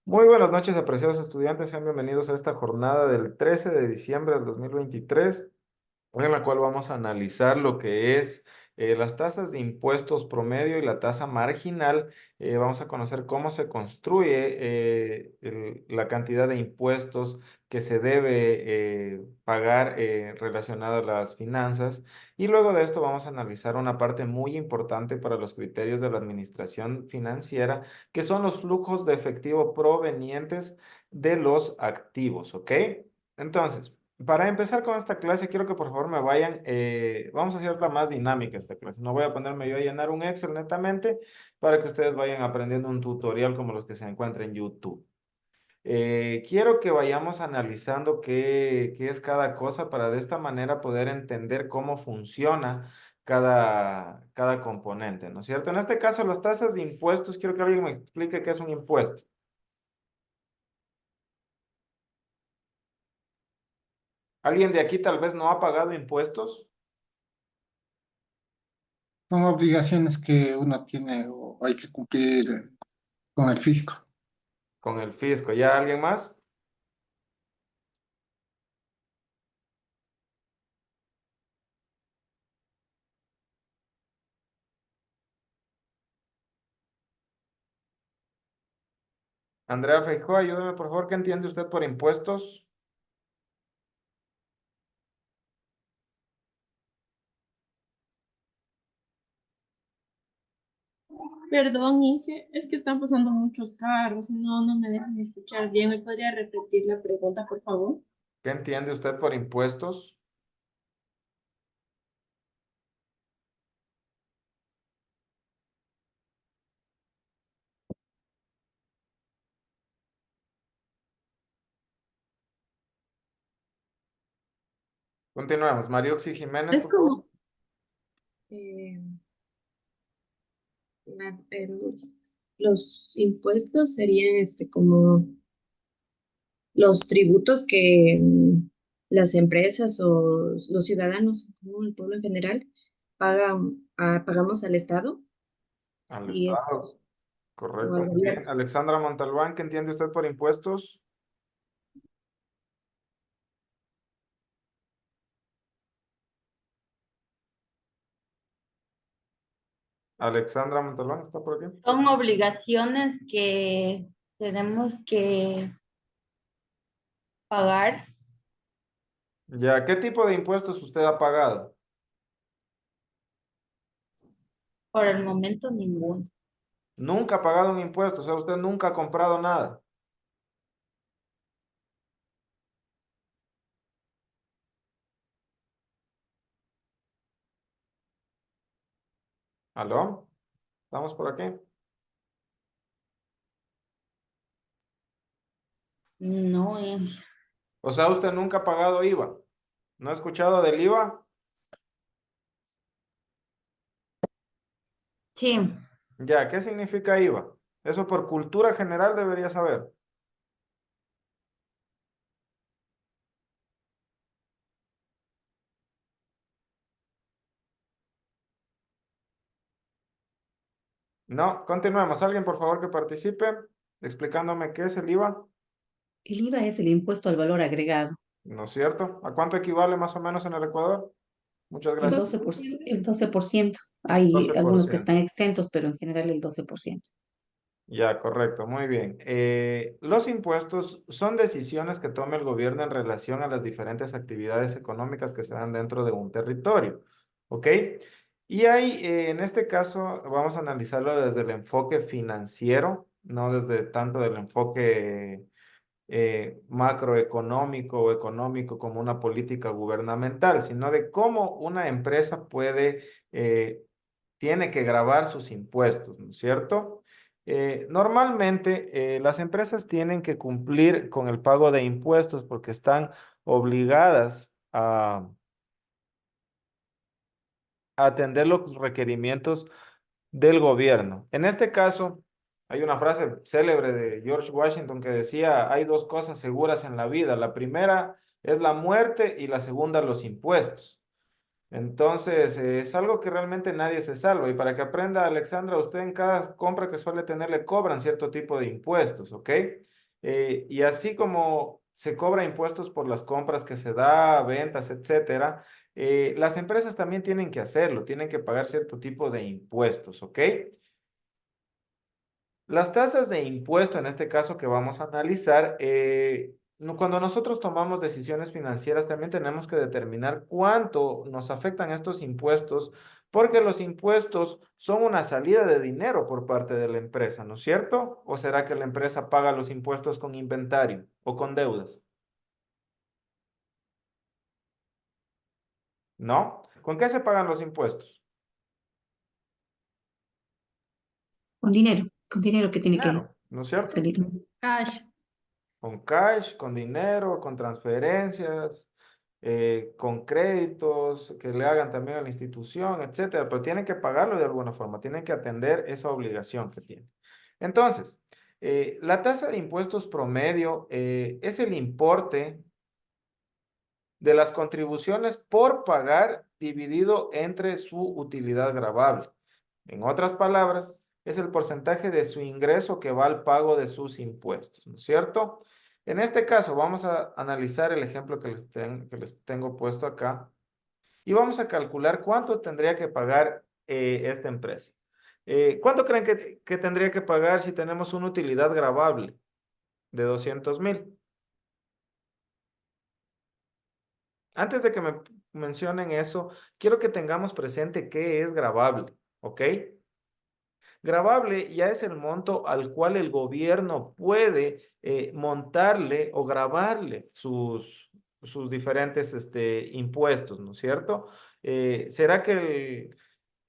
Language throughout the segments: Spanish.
Muy buenas noches, apreciados estudiantes. Sean bienvenidos a esta jornada del 13 de diciembre del 2023, en la cual vamos a analizar lo que es las tasas de impuestos promedio y la tasa marginal. Vamos a conocer cómo se construye la cantidad de impuestos que se debe pagar relacionado a las finanzas. Y luego de esto vamos a analizar una parte muy importante para los criterios de la administración financiera, que son los flujos de efectivo provenientes de los activos, ¿ok? Entonces, para empezar con esta clase, quiero que por favor me vayan, vamos a hacerla más dinámica esta clase. No voy a ponerme yo a llenar un Excel netamente para que ustedes vayan aprendiendo un tutorial como los que se encuentran en YouTube. Quiero que vayamos analizando qué es cada cosa para de esta manera poder entender cómo funciona cada componente, ¿no es cierto? En este caso, las tasas de impuestos, quiero que alguien me explique qué es un impuesto. ¿Alguien de aquí tal vez no ha pagado impuestos Son obligaciones que uno tiene o hay que cumplir con el fisco. con el fisco? ¿Ya alguien más? Andrea Feijóo, ayúdame por favor, ¿qué entiende usted por impuestos? Perdón, Inge, es que están pasando muchos carros y no me dejan escuchar bien. ¿Me podría repetir la pregunta, por favor? ¿Qué entiende usted por impuestos? Continuemos. Mariuxi Jiménez, Es por favor. como, eh, los impuestos serían como los tributos que las empresas o los ciudadanos, como el pueblo en general, pagamos al Estado Al y Estado. estos o Correcto, al muy bien. gobierno. Alexandra Montalbán, ¿qué entiende usted por impuestos? Alexandra Montalbán, ¿está por aquí? Son obligaciones que tenemos que pagar. Ya, ¿qué tipo de impuestos usted ha pagado? Por el momento ninguno. Nunca ha pagado un impuesto, o sea, usted nunca ha comprado nada. ¿Aló? ¿Estamos por aquí? No, O sea, usted nunca ha pagado IVA. ¿No ha escuchado del IVA? sí, Ya, ¿qué significa IVA? Eso por cultura general debería saber. No, continuemos. Alguien, por favor, que participe explicándome qué es el IVA, El IVA es el impuesto al valor agregado, ¿no es cierto? ¿A cuánto equivale más o menos en el Ecuador? Muchas el gracias. 12%, el 12%. Hay algunos que 12%. están exentos, pero en general el 12%. Ya, correcto, muy bien. Los impuestos son decisiones que toma el gobierno en relación a las diferentes actividades económicas que se dan dentro de un territorio, ¿ok? Y ahí, en este caso, vamos a analizarlo desde el enfoque financiero, no desde tanto del enfoque macroeconómico o económico como una política gubernamental, sino de cómo una empresa tiene que gravar sus impuestos, ¿no es cierto? Normalmente las empresas tienen que cumplir con el pago de impuestos porque están obligadas a atender los requerimientos del gobierno. En este caso, hay una frase célebre de George Washington que decía, hay dos cosas seguras en la vida. La primera es la muerte y la segunda los impuestos. Entonces, es algo que realmente nadie se salva. Y para que aprenda, Alexandra, usted en cada compra que suele tener le cobran cierto tipo de impuestos, ¿ok? Y así como se cobra impuestos por las compras que se da, ventas, etcétera, las empresas también tienen que hacerlo, tienen que pagar cierto tipo de impuestos, ¿ok? Las tasas de impuesto, en este caso que vamos a analizar, cuando nosotros tomamos decisiones financieras, también tenemos que determinar cuánto nos afectan estos impuestos, porque los impuestos son una salida de dinero por parte de la empresa, ¿no es cierto? ¿O será que la empresa paga los impuestos con inventario o con deudas? ¿No? ¿Con qué se pagan los impuestos? Con dinero que tiene Dinero, ¿no es cierto? salir. Cash. Con cash, con dinero, con transferencias, con créditos que le hagan también a la institución, etcétera, pero tienen que pagarlo de alguna forma, tienen que atender esa obligación que tienen. Entonces, la tasa de impuestos promedio es el importe de las contribuciones por pagar dividido entre su utilidad gravable. En otras palabras, es el porcentaje de su ingreso que va al pago de sus impuestos, ¿no es cierto? En este caso, vamos a analizar el ejemplo que les tengo puesto acá y vamos a calcular cuánto tendría que pagar esta empresa. ¿Cuánto creen que tendría que pagar si tenemos una utilidad gravable de 200,000? Antes de que me mencionen eso, quiero que tengamos presente qué es gravable, ¿ok? Gravable ya es el monto al cual el gobierno puede montarle o gravarle sus diferentes impuestos, ¿no es cierto? ¿Será que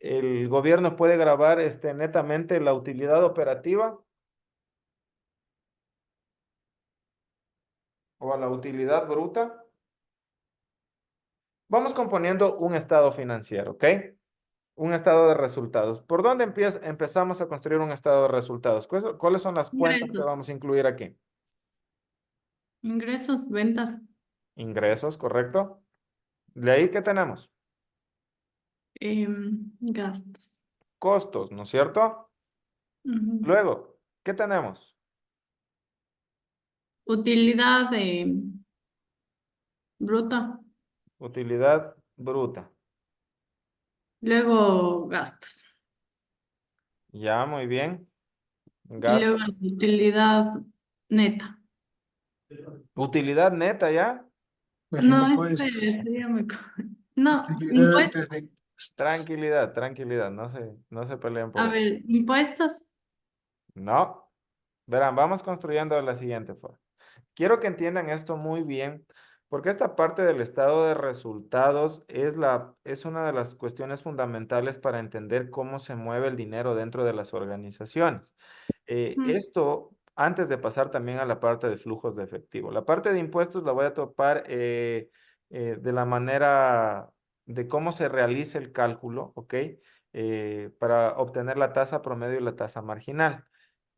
el gobierno puede gravar netamente la utilidad operativa o a la utilidad bruta? Vamos componiendo un estado financiero, ¿ok? Un estado de resultados. ¿Por dónde empezamos a construir un estado de resultados? ¿Cuáles son las cuentas que Ingresos, vamos a incluir aquí? ingresos, ventas, Ingresos, ¿correcto? De ahí, ¿qué tenemos? gastos. Costos, ¿no es cierto? Ujú. Luego, ¿qué tenemos? Utilidad bruta, Utilidad bruta. luego gastos. Ya, muy bien. Y luego Gastos. utilidad neta. Utilidad neta, ¿ya? Los No, impuestos, sería muy... No, utilidad impuestos. antes de impuestos. Tranquilidad, tranquilidad. No se peleen por A eso. ver, impuestos. No. Verán, vamos construyendo de la siguiente forma. Quiero que entiendan esto muy bien, porque esta parte del estado de resultados es una de las cuestiones fundamentales para entender cómo se mueve el dinero dentro de las organizaciones. Mm, Esto antes de pasar también a la parte de flujos de efectivo. La parte de impuestos la voy a topar de la manera de cómo se realiza el cálculo, ¿ok? Para obtener la tasa promedio y la tasa marginal.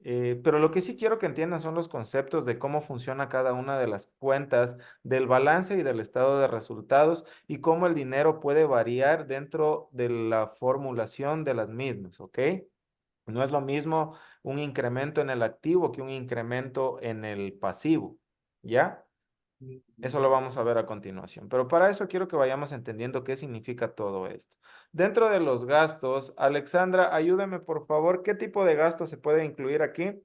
Pero lo que sí quiero que entiendan son los conceptos de cómo funciona cada una de las cuentas del balance y del estado de resultados y cómo el dinero puede variar dentro de la formulación de las mismas, ¿ok? No es lo mismo un incremento en el activo que un incremento en el pasivo, ¿ya? Eso lo vamos a ver a continuación. Pero para eso quiero que vayamos entendiendo qué significa todo esto. Dentro de los gastos, Alexandra, ayúdame por favor, ¿qué tipo de gastos se puede incluir aquí?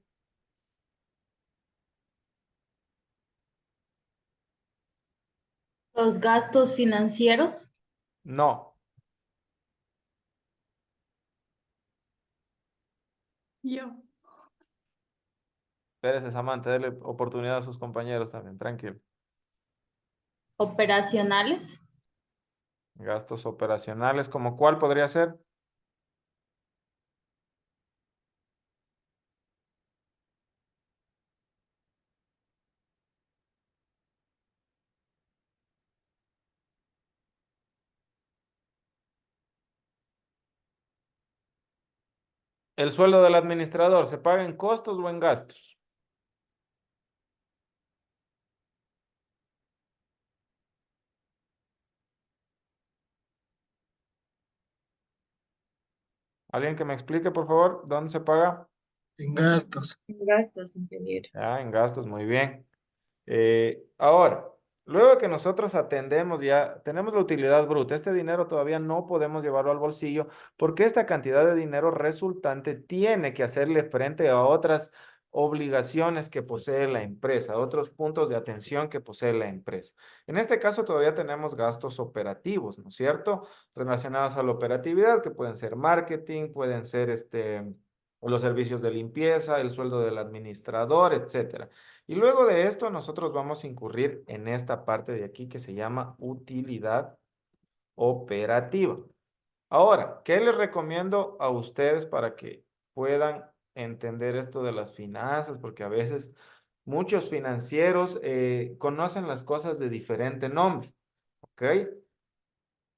Los gastos financieros, No. yo. Espérese, Samantha, dele oportunidad a sus compañeros también, tranquilo. operacionales, Gastos operacionales, ¿como cuál podría ser? El sueldo del administrador, ¿se paga en costos o en gastos? ¿Alguien que me explique, por favor, dónde se paga? En gastos. Gastos, ingeniero. Ya, en gastos, muy bien. Ahora, luego que nosotros atendemos ya, tenemos la utilidad bruta, este dinero todavía no podemos llevarlo al bolsillo porque esta cantidad de dinero resultante tiene que hacerle frente a otras obligaciones que posee la empresa, otros puntos de atención que posee la empresa. En este caso todavía tenemos gastos operativos, ¿no es cierto? Relacionados a la operatividad, que pueden ser marketing, pueden ser los servicios de limpieza, el sueldo del administrador, etcétera. Y luego de esto, nosotros vamos a incurrir en esta parte de aquí que se llama utilidad operativa. Ahora, ¿qué les recomiendo a ustedes para que puedan entender esto de las finanzas? Porque a veces muchos financieros conocen las cosas de diferente nombre, ¿ok?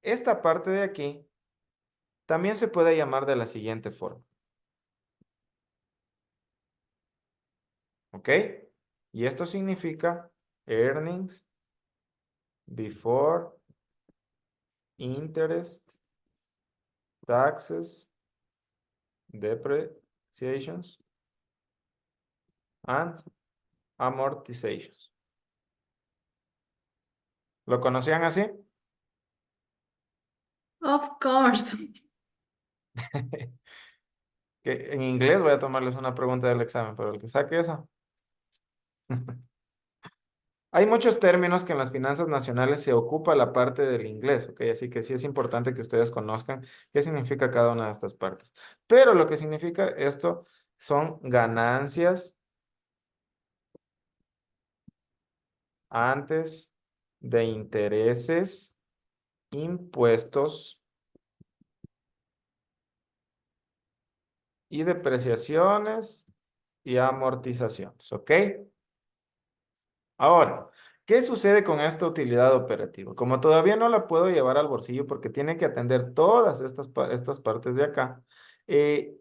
Esta parte de aquí también se puede llamar de la siguiente forma, ¿ok? Y esto significa earnings before interest, taxes, depreciations, and amortizations. ¿Lo conocían así? Of course. Que en inglés voy a tomarles una pregunta del examen, pero el que saque eso. Hay muchos términos que en las finanzas nacionales se ocupa la parte del inglés, ¿ok? Así que sí es importante que ustedes conozcan qué significa cada una de estas partes. Pero lo que significa esto son ganancias antes de intereses, impuestos y depreciaciones y amortizaciones, ¿ok? Ahora, ¿qué sucede con esta utilidad operativa? Como todavía no la puedo llevar al bolsillo porque tiene que atender todas estas partes de acá,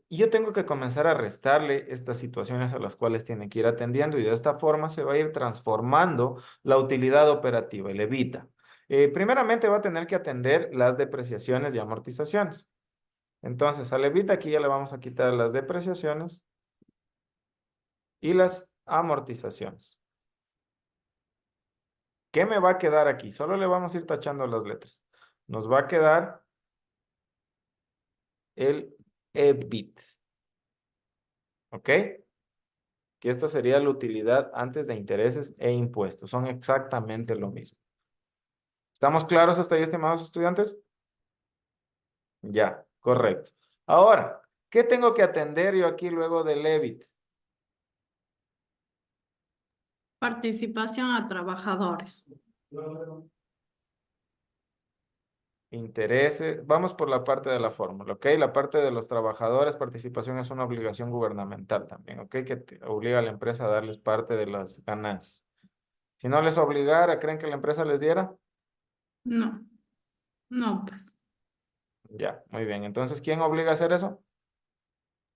yo tengo que comenzar a restarle estas situaciones a las cuales tiene que ir atendiendo y de esta forma se va a ir transformando la utilidad operativa, el evita. Primeramente va a tener que atender las depreciaciones y amortizaciones. Entonces, al evita aquí ya le vamos a quitar las depreciaciones y las amortizaciones. ¿Qué me va a quedar aquí? Solo le vamos a ir tachando las letras. Nos va a quedar el EBIT. ¿Ok? Que esto sería la utilidad antes de intereses e impuestos. Son exactamente lo mismo. ¿Estamos claros hasta ahí, estimados estudiantes? Ya, correcto. Ahora, ¿qué tengo que atender yo aquí luego del EBIT? Participación a trabajadores. Intereses, vamos por la parte de la fórmula, ¿ok? La parte de los trabajadores, participación es una obligación gubernamental también, ¿ok? Que obliga a la empresa a darles parte de las ganancias. Si no les obligara, ¿creen que la empresa les diera? No, no, pues. Ya, muy bien. Entonces, ¿quién obliga a hacer eso?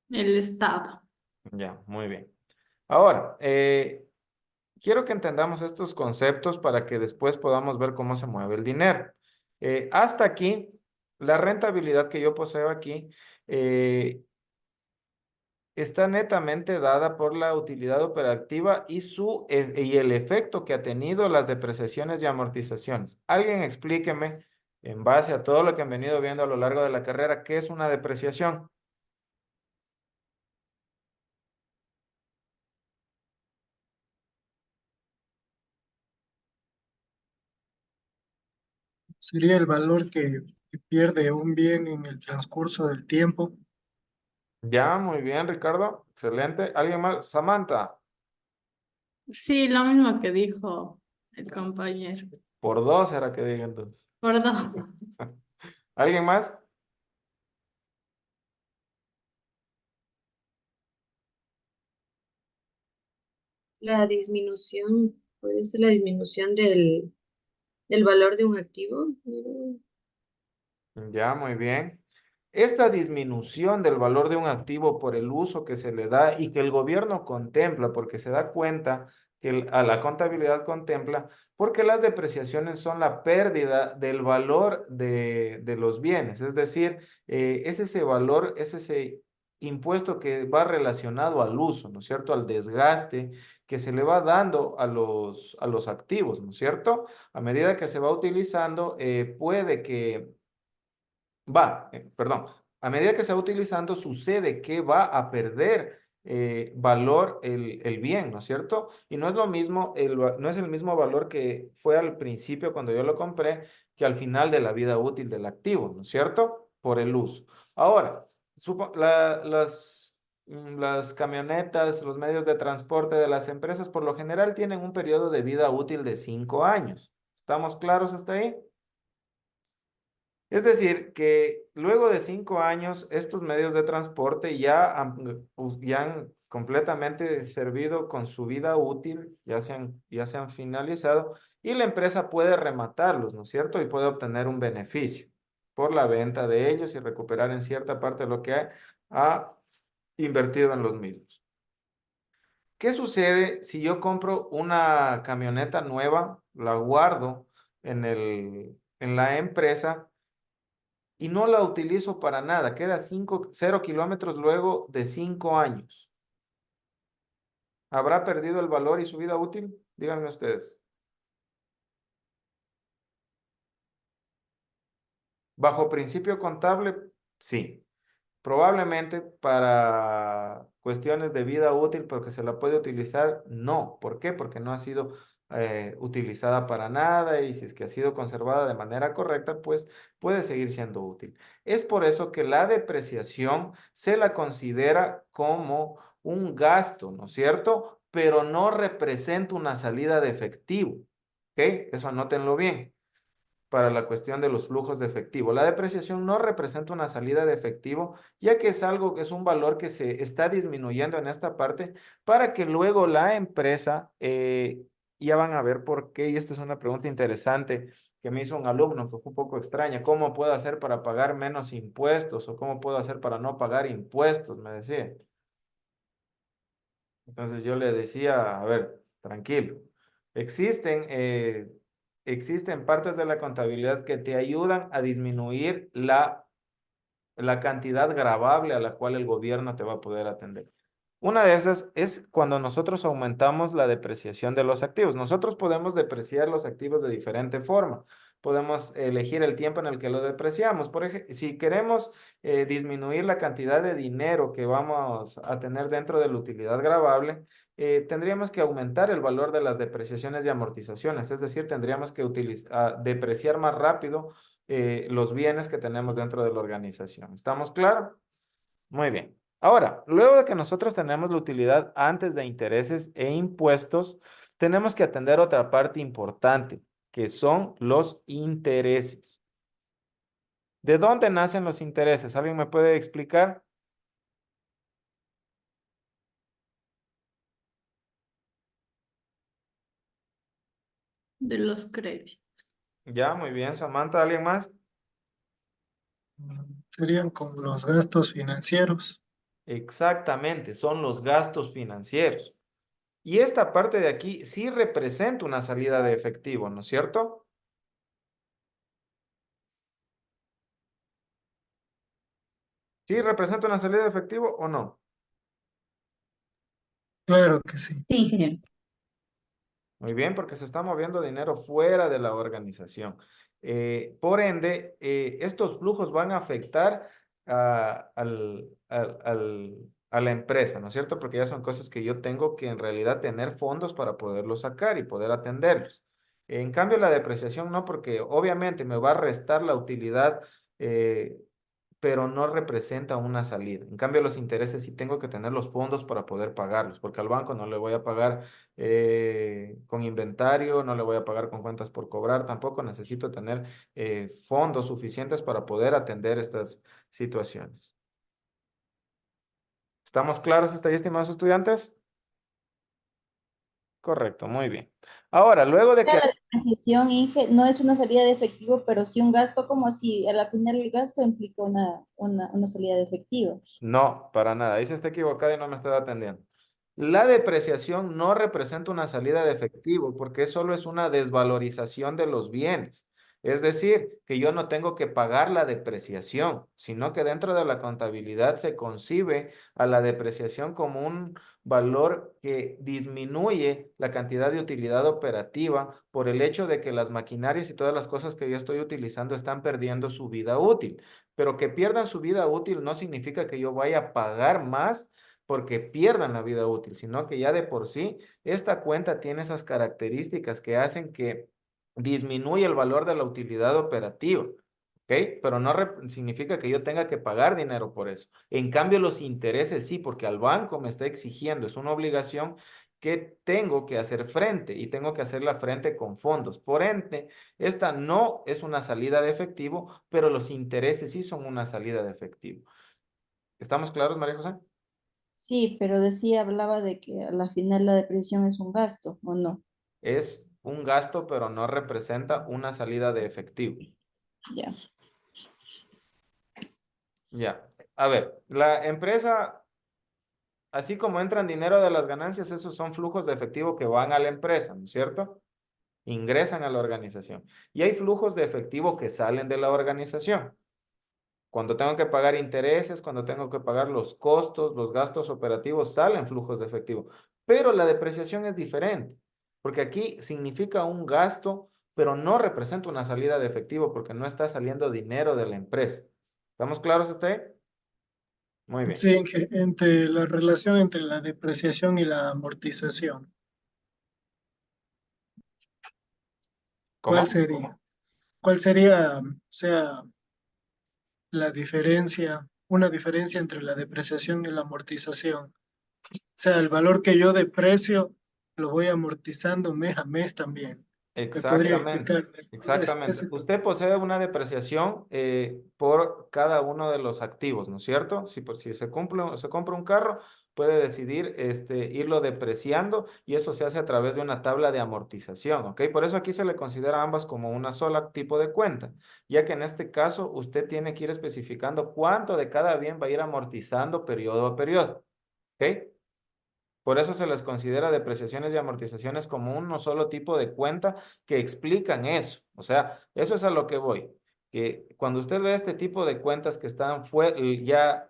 El Estado. Ya, muy bien. Ahora, quiero que entendamos estos conceptos para que después podamos ver cómo se mueve el dinero. Hasta aquí, la rentabilidad que yo poseo aquí está netamente dada por la utilidad operativa y el efecto que ha tenido las depreciaciones y amortizaciones. Alguien explíqueme, en base a todo lo que han venido viendo a lo largo de la carrera, ¿qué es una depreciación? Sería el valor que pierde un bien en el transcurso del tiempo. Ya, muy bien, Ricardo. Excelente. ¿Alguien más? Samantha, Sí, lo mismo que dijo el compañero. por dos era que diga entonces. Perdón. ¿Alguien más? La disminución, puede ser la disminución del valor de un activo. Ya, muy bien. Esta disminución del valor de un activo por el uso que se le da y que el gobierno contempla, porque se da cuenta que a la contabilidad contempla, porque las depreciaciones son la pérdida del valor de los bienes, es decir, es ese valor, es ese impuesto que va relacionado al uso, ¿no es cierto? Al desgaste que se le va dando a los activos, ¿no es cierto? A medida que se va utilizando, puede que perdón, a medida que se va utilizando, sucede que va a perder valor el bien, ¿no es cierto? Y no es lo mismo, no es el mismo valor que fue al principio cuando yo lo compré, que al final de la vida útil del activo, ¿no es cierto? Por el uso. Ahora, las camionetas, los medios de transporte de las empresas, por lo general tienen un periodo de vida útil de 5 años. ¿Estamos claros hasta ahí? Es decir, que luego de 5 años, estos medios de transporte ya han completamente servido con su vida útil, ya se han finalizado, y la empresa puede rematarlos, ¿no es cierto? Y puede obtener un beneficio por la venta de ellos y recuperar en cierta parte lo que ha invertido en los mismos. ¿Qué sucede si yo compro una camioneta nueva, la guardo en la empresa? Y no la utilizo para nada. Queda 0 kilómetros luego de 5 años. ¿Habrá perdido el valor y su vida útil? Díganme ustedes. Bajo principio contable, sí. Probablemente para cuestiones de vida útil, porque se la puede utilizar, no. ¿Por qué? Porque no ha sido utilizada para nada y si es que ha sido conservada de manera correcta, pues puede seguir siendo útil. Es por eso que la depreciación se la considera como un gasto, ¿no es cierto? Pero no representa una salida de efectivo. ¿Ok? Eso anótenlo bien para la cuestión de los flujos de efectivo. La depreciación no representa una salida de efectivo, ya que es algo que es un valor que se está disminuyendo en esta parte para que luego la empresa, ya van a ver por qué, y esto es una pregunta interesante que me hizo un alumno que fue un poco extraña, ¿cómo puedo hacer para pagar menos impuestos o cómo puedo hacer para no pagar impuestos? Me decía. Entonces yo le decía, a ver, tranquilo, existen, eh, existen partes de la contabilidad que te ayudan a disminuir la cantidad gravable a la cual el gobierno te va a poder atender. Una de esas es cuando nosotros aumentamos la depreciación de los activos. Nosotros podemos depreciar los activos de diferente forma. Podemos elegir el tiempo en el que lo depreciamos. Por ejemplo, si queremos disminuir la cantidad de dinero que vamos a tener dentro de la utilidad gravable, tendríamos que aumentar el valor de las depreciaciones y amortizaciones. Es decir, tendríamos que depreciar más rápido los bienes que tenemos dentro de la organización. ¿Estamos claros? Muy bien. Ahora, luego de que nosotros tenemos la utilidad antes de intereses e impuestos, tenemos que atender otra parte importante, que son los intereses. ¿De dónde nacen los intereses? ¿Alguien me puede explicar? De los créditos. Ya, muy bien, Samantha, ¿alguien más? Serían como los gastos financieros. Exactamente, son los gastos financieros. Y esta parte de aquí sí representa una salida de efectivo, ¿no es cierto? ¿Sí representa una salida de efectivo o no? Claro que sí. Sí, ingeniero. Muy bien, porque se está moviendo dinero fuera de la organización. Por ende, estos flujos van a afectar a la empresa, ¿no es cierto? Porque ya son cosas que yo tengo que en realidad tener fondos para poderlos sacar y poder atenderlos. En cambio, la depreciación no, porque obviamente me va a restar la utilidad, eh, pero no representa una salida. En cambio, los intereses sí tengo que tener los fondos para poder pagarlos, porque al banco no le voy a pagar con inventario, no le voy a pagar con cuentas por cobrar, tampoco necesito tener fondos suficientes para poder atender estas situaciones. ¿Estamos claros hasta ahí, estimados estudiantes? Correcto, muy bien. Ahora, luego de que... La depreciación, Inge, no es una salida de efectivo, pero sí un gasto, como si a la final el gasto implica una salida de efectivo. No, para nada. Ahí se está equivocado y no me está atendiendo. La depreciación no representa una salida de efectivo porque solo es una desvalorización de los bienes. Es decir, que yo no tengo que pagar la depreciación, sino que dentro de la contabilidad se concibe a la depreciación como un valor que disminuye la cantidad de utilidad operativa por el hecho de que las maquinarias y todas las cosas que yo estoy utilizando están perdiendo su vida útil. Pero que pierdan su vida útil no significa que yo vaya a pagar más porque pierdan la vida útil, sino que ya de por sí esta cuenta tiene esas características que hacen que disminuye el valor de la utilidad operativa. ¿Ok? Pero no significa que yo tenga que pagar dinero por eso. En cambio, los intereses sí, porque al banco me está exigiendo, es una obligación que tengo que hacer frente y tengo que hacerla frente con fondos. Por ende, esta no es una salida de efectivo, pero los intereses sí son una salida de efectivo. ¿Estamos claros, María José? Sí, pero decía, hablaba de que a la final la depresión es un gasto, ¿o no? Es un gasto, pero no representa una salida de efectivo. Ya. Ya. A ver, la empresa, así como entran dinero de las ganancias, esos son flujos de efectivo que van a la empresa, ¿no es cierto? Ingresan a la organización. Y hay flujos de efectivo que salen de la organización. Cuando tengo que pagar intereses, cuando tengo que pagar los costos, los gastos operativos, salen flujos de efectivo. Pero la depreciación es diferente, porque aquí significa un gasto, pero no representa una salida de efectivo porque no está saliendo dinero de la empresa. ¿Estamos claros hasta ahí? Muy bien. Sí, entre la relación entre la depreciación y la amortización, ¿cuál ¿Cómo? sería? ¿Cuál sería, o sea, la diferencia, una diferencia entre la depreciación y la amortización? O sea, el valor que yo deprecio lo voy amortizando mes a mes también. ¿Me podría Exactamente, explicar exactamente. ese tipo? Usted posee una depreciación por cada uno de los activos, ¿no es cierto? Si se compra un carro, puede decidir irlo depreciando y eso se hace a través de una tabla de amortización, ¿ok? Por eso aquí se le considera ambas como una sola tipo de cuenta, ya que en este caso usted tiene que ir especificando cuánto de cada bien va a ir amortizando periodo a periodo, ¿ok? Por eso se les considera depreciaciones y amortizaciones como uno solo tipo de cuenta que explican eso. O sea, eso es a lo que voy. Que cuando usted ve este tipo de cuentas que están ya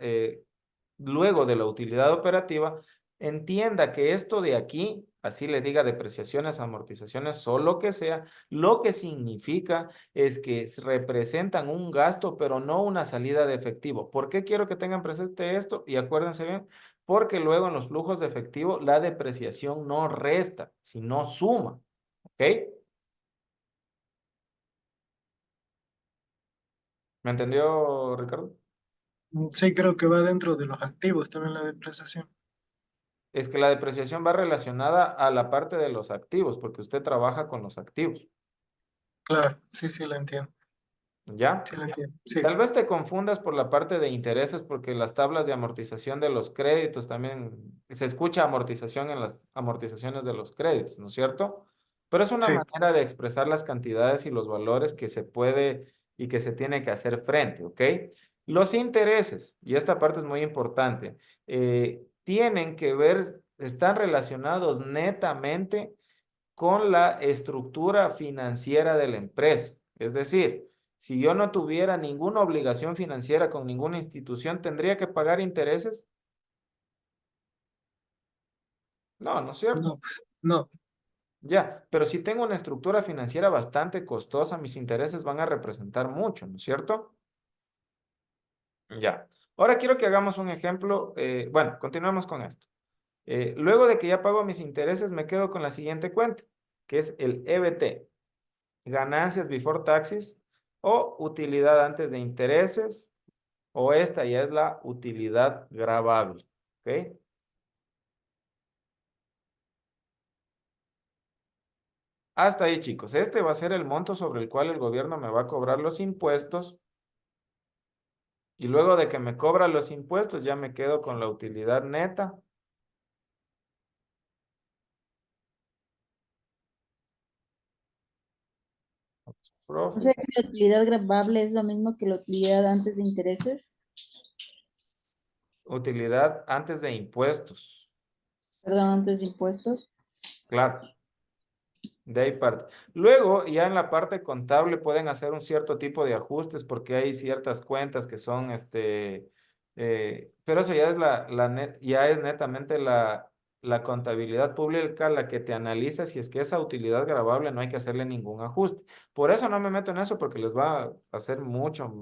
luego de la utilidad operativa, entienda que esto de aquí, así le diga depreciaciones, amortizaciones o lo que sea, lo que significa es que representan un gasto, pero no una salida de efectivo. ¿Por qué quiero que tengan presente esto? Y acuérdense bien, porque luego en los flujos de efectivo la depreciación no resta, sino suma. ¿Ok? ¿Me entendió, Ricardo? Sí, creo que va dentro de los activos también la depreciación. Es que la depreciación va relacionada a la parte de los activos, porque usted trabaja con los activos. Claro, sí, sí, la entiendo. ¿Ya? Sí, la entiendo. Sí, Tal vez te confundas por la parte de intereses, porque las tablas de amortización de los créditos también se escucha amortización en las amortizaciones de los créditos, ¿no es cierto? Pero es una sí. manera de expresar las cantidades y los valores que se puede y que se tiene que hacer frente, ¿ok? Los intereses, y esta parte es muy importante, tienen que ver, están relacionados netamente con la estructura financiera de la empresa. Es decir, si yo no tuviera ninguna obligación financiera con ninguna institución, ¿tendría que pagar intereses? No, ¿no es cierto? No, pues, no. Ya, pero si tengo una estructura financiera bastante costosa, mis intereses van a representar mucho, ¿no es cierto? Ya. Ahora quiero que hagamos un ejemplo. Bueno, continuemos con esto. Luego de que ya pago mis intereses, me quedo con la siguiente cuenta, que es el EBT. Ganancias before taxes o utilidad antes de intereses, o esta ya es la utilidad gravable. ¿Ok? Hasta ahí, chicos. Este va a ser el monto sobre el cual el gobierno me va a cobrar los impuestos y luego de que me cobra los impuestos ya me quedo con la utilidad neta. O sea Profit, que la utilidad gravable es lo mismo que la utilidad antes de intereses, utilidad antes de impuestos. perdón, antes de impuestos. Claro. De ahí parte. Luego, ya en la parte contable pueden hacer un cierto tipo de ajustes porque hay ciertas cuentas que son, pero eso ya es ya es netamente la contabilidad pública la que te analiza si es que esa utilidad gravable no hay que hacerle ningún ajuste. Por eso no me meto en eso porque les va a hacer mucho.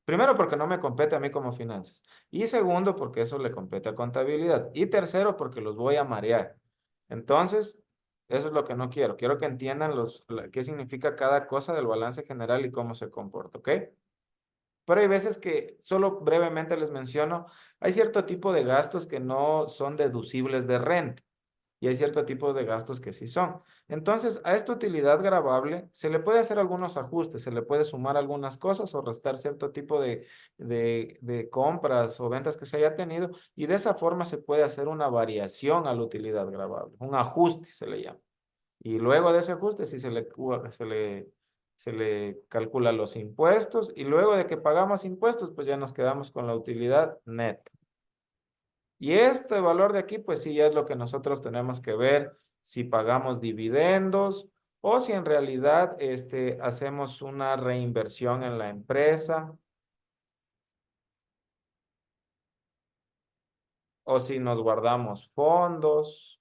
Primero, porque no me compete a mí como finanzas. Y segundo, porque eso le compete a contabilidad. Y tercero, porque los voy a marear. Entonces, eso es lo que no quiero. Quiero que entiendan qué significa cada cosa del balance general y cómo se comporta, ¿ok? Pero hay veces que, solo brevemente les menciono, hay cierto tipo de gastos que no son deducibles de renta y hay cierto tipo de gastos que sí son. Entonces, a esta utilidad gravable se le puede hacer algunos ajustes, se le puede sumar algunas cosas o restar cierto tipo de compras o ventas que se haya tenido y de esa forma se puede hacer una variación a la utilidad gravable, un ajuste se le llama. Y luego de ese ajuste, sí se le calcula los impuestos y luego de que pagamos impuestos, pues ya nos quedamos con la utilidad neta. Y este valor de aquí, pues sí, ya es lo que nosotros tenemos que ver si pagamos dividendos o si en realidad hacemos una reinversión en la empresa o si nos guardamos fondos.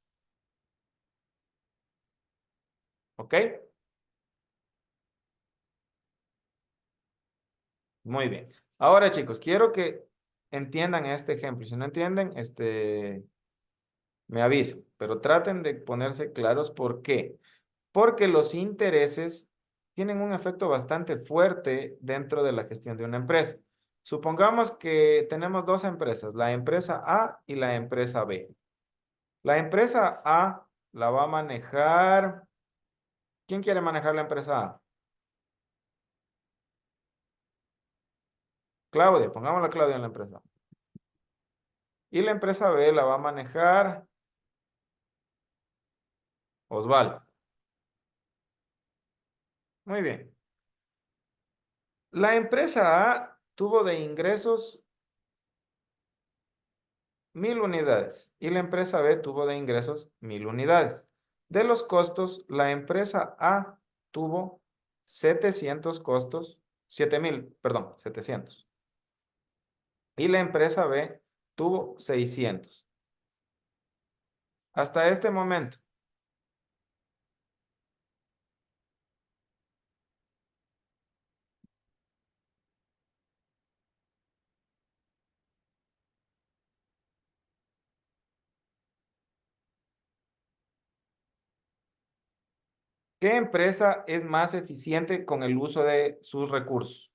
¿Ok? Muy bien. Ahora, chicos, quiero que entiendan este ejemplo. Si no entienden, me avisan, pero traten de ponerse claros por qué. Porque los intereses tienen un efecto bastante fuerte dentro de la gestión de una empresa. Supongamos que tenemos dos empresas, la empresa A y la empresa B. La empresa A la va a manejar. ¿Quién quiere manejar la empresa A? Claudia, pongámosla a Claudia en la empresa. Y la empresa B la va a manejar Osvaldo. Muy bien. La empresa A tuvo de ingresos 1.000 unidades y la empresa B tuvo de ingresos 1.000 unidades. De los costos, la empresa A tuvo 700 costos, 7.000, perdón, 700. Y la empresa B tuvo 600. Hasta este momento, ¿qué empresa es más eficiente con el uso de sus recursos?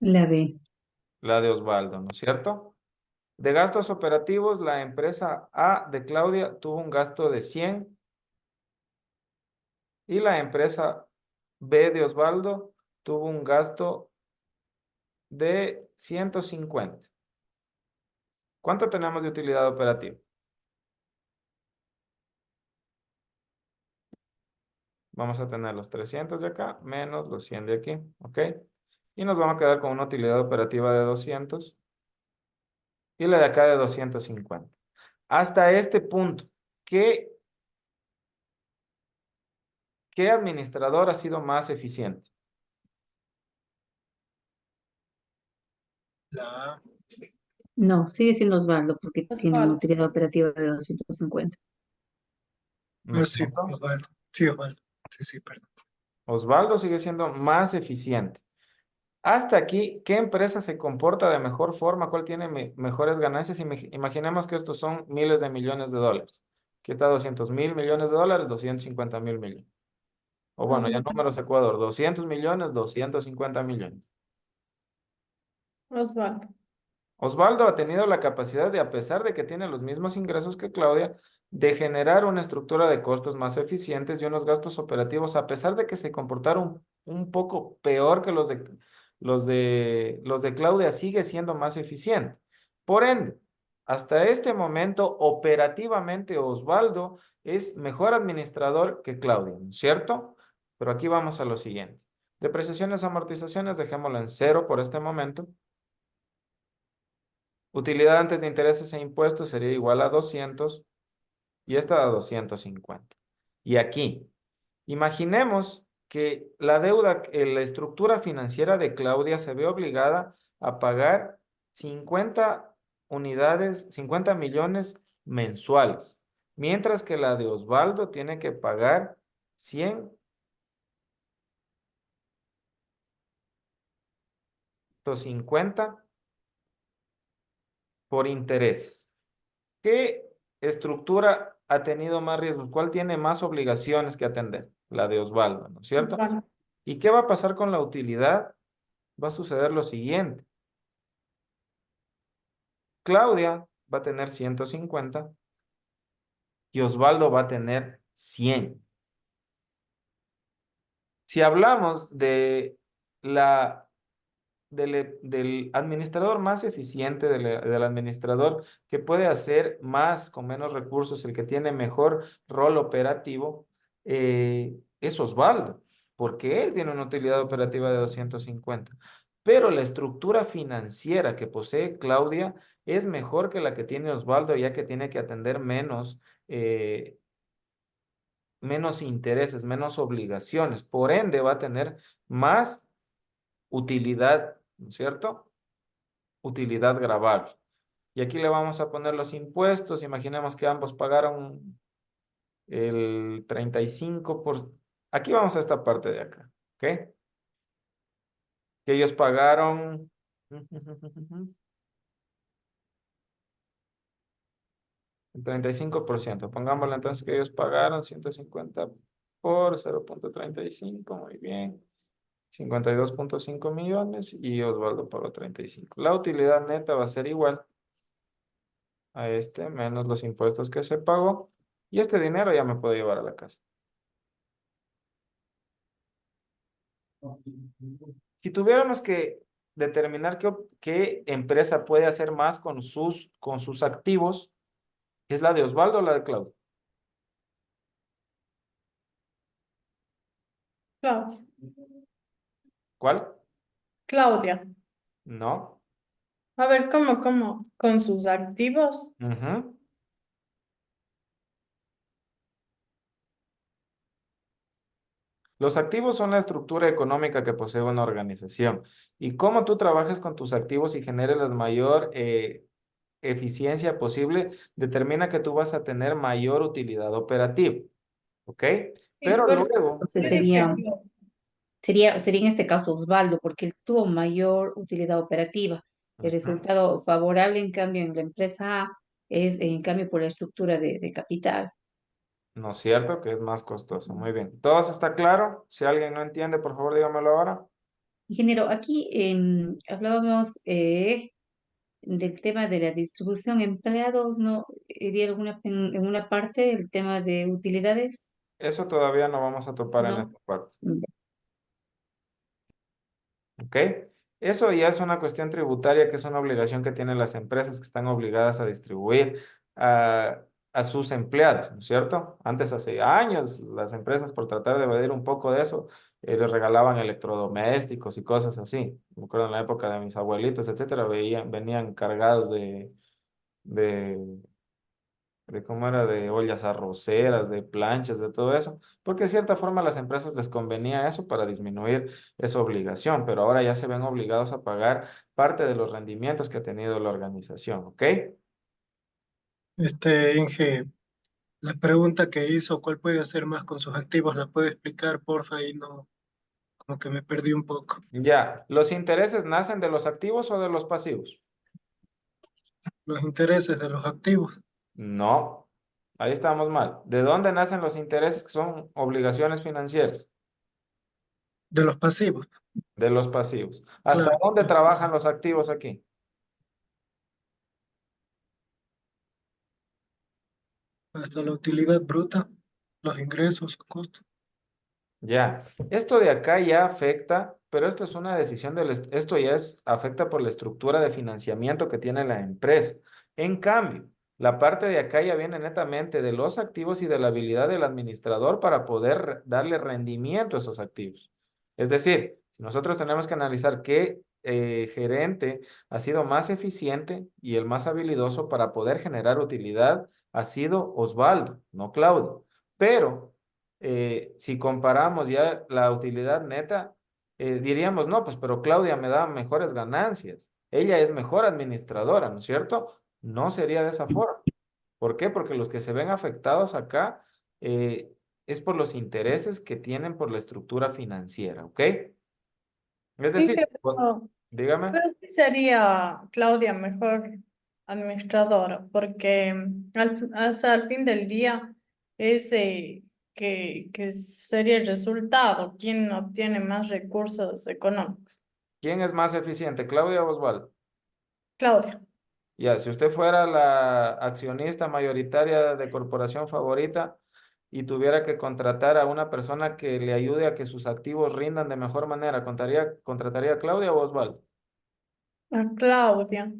La B. La de Osvaldo, ¿no es cierto? De gastos operativos, la empresa A de Claudia tuvo un gasto de 100 y la empresa B de Osvaldo tuvo un gasto de 150. ¿Cuánto tenemos de utilidad operativa? Vamos a tener los 300 de acá menos los 100 de aquí, ¿ok? Y nos vamos a quedar con una utilidad operativa de 200 y la de acá de 250. Hasta este punto, ¿qué, qué administrador ha sido más eficiente? La, No, sigue siendo Osvaldo porque tiene una Osvaldo. utilidad operativa de 250. ¿No es sí, cierto? Osvaldo. Sí, Osvaldo. Sí, sí, perdón. Osvaldo sigue siendo más eficiente. Hasta aquí, ¿qué empresa se comporta de mejor forma? ¿Cuál tiene mejores ganancias? Imaginemos que estos son miles de millones de dólares. Aquí está 200.000 millones de dólares, 250.000 millones. O bueno, ya Osvaldo. números Ecuador, 200 millones, 250 millones. Osvaldo. Osvaldo ha tenido la capacidad de, a pesar de que tiene los mismos ingresos que Claudia, de generar una estructura de costos más eficientes y unos gastos operativos, a pesar de que se comportaron un poco peor que los de Claudia, sigue siendo más eficiente. Por ende, hasta este momento, operativamente, Osvaldo es mejor administrador que Claudia, ¿no es cierto? Pero aquí vamos a lo siguiente. Depreciaciones, amortizaciones, dejémoslo en cero por este momento. Utilidad antes de intereses e impuestos sería igual a 200 y esta a 250. Y aquí, Imaginemos que la deuda, la estructura financiera de Claudia se ve obligada a pagar 50 unidades, 50 millones mensuales, mientras que la de Osvaldo tiene que pagar 150 por intereses. ¿Qué estructura ha tenido más riesgos? ¿Cuál tiene más obligaciones que atender? La de Osvaldo, ¿no es cierto? Vale. ¿Y qué va a pasar con la utilidad? Va a suceder lo siguiente. Claudia va a tener 150 y Osvaldo va a tener 100. Si hablamos de del administrador más eficiente, del administrador que puede hacer más con menos recursos, el que tiene mejor rol operativo, es Osvaldo, porque él tiene una utilidad operativa de 250. Pero la estructura financiera que posee Claudia es mejor que la que tiene Osvaldo, ya que tiene que atender menos intereses, menos obligaciones. Por ende, va a tener más utilidad, ¿no es cierto? Utilidad gravable. Y aquí le vamos a poner los impuestos. Imaginemos que ambos pagaron el 35%. Aquí vamos a esta parte de acá, ¿ok? Que ellos pagaron el 35%. Pongámosle entonces que ellos pagaron 150 por 0,35. Muy bien. 52,5 millones y Osvaldo pagó 35. La utilidad neta va a ser igual a este menos los impuestos que se pagó. Y este dinero ya me puedo llevar a la casa. Si tuviéramos que determinar qué empresa puede hacer más con sus activos, ¿es la de Osvaldo o la de Claudio? Claudia. ¿Cuál? Claudia. No. A ver, ¿cómo? Con sus activos. Ujú. Los activos son la estructura económica que posee una organización. Y cómo tú trabajes con tus activos y generes la mayor eficiencia posible, determina que tú vas a tener mayor utilidad operativa. ¿Ok? Sí, Pero luego, Entonces sería en este caso Osvaldo, porque él tuvo mayor utilidad operativa. El ujú, resultado favorable, en cambio, en la empresa A es, en cambio, por la estructura de capital. ¿no es cierto? Que es más costoso. Muy bien. ¿Todo eso está claro? Si alguien no entiende, por favor, dígamelo ahora. Ingeniero, aquí hablábamos del tema de la distribución empleados, ¿no? ¿Iría en una parte el tema de utilidades? Eso todavía no vamos a topar en ¿No? esta parte. Ya. ¿Ok? Eso ya es una cuestión tributaria, que es una obligación que tienen las empresas que están obligadas a distribuir a sus empleados, ¿no es cierto? Antes, hace años, las empresas, por tratar de evadir un poco de eso, les regalaban electrodomésticos y cosas así. Me acuerdo en la época de mis abuelitos, etcétera, venían cargados de cómo era, de ollas arroceras, de planchas, de todo eso, porque de cierta forma a las empresas les convenía eso para disminuir esa obligación, pero ahora ya se ven obligados a pagar parte de los rendimientos que ha tenido la organización, ¿ok? Inge, la pregunta que hizo, ¿cuál puede hacer más con sus activos? ¿La puede explicar, porfa? Y no, como que me perdí un poco. Ya, ¿los intereses nacen de los activos o de los pasivos? Los intereses de los activos, No, ahí estamos mal. ¿De dónde nacen los intereses que son obligaciones financieras? de los pasivos, De los pasivos. ¿Hasta claro, dónde de los trabajan pasivos. los activos aquí? Hasta la utilidad bruta, los ingresos, costos. Ya, esto de acá ya afecta, pero esto es una decisión esto ya afecta por la estructura de financiamiento que tiene la empresa. En cambio, la parte de acá ya viene netamente de los activos y de la habilidad del administrador para poder darle rendimiento a esos activos. Es decir, nosotros tenemos que analizar qué gerente ha sido más eficiente y el más habilidoso para poder generar utilidad ha sido Osvaldo, no Claudio. Pero si comparamos ya la utilidad neta, diríamos, no, pues pero Claudia me da mejores ganancias. Ella es mejor administradora, ¿no es cierto? No sería de esa forma. ¿Por qué? Porque los que se ven afectados acá es por los intereses que tienen por la estructura financiera, ¿ok? Es decir, Inge, dígame. pero sí sería Claudia mejor administradora, porque o sea, al fin del día es que sería el resultado, quién obtiene más recursos económicos. ¿Quién es más eficiente, Claudia o Osvaldo? Claudia. Ya, si usted fuera la accionista mayoritaria de corporación favorita y tuviera que contratar a una persona que le ayude a que sus activos rindan de mejor manera, ¿contrataría a Claudia o Osvaldo? A Claudia. Ya.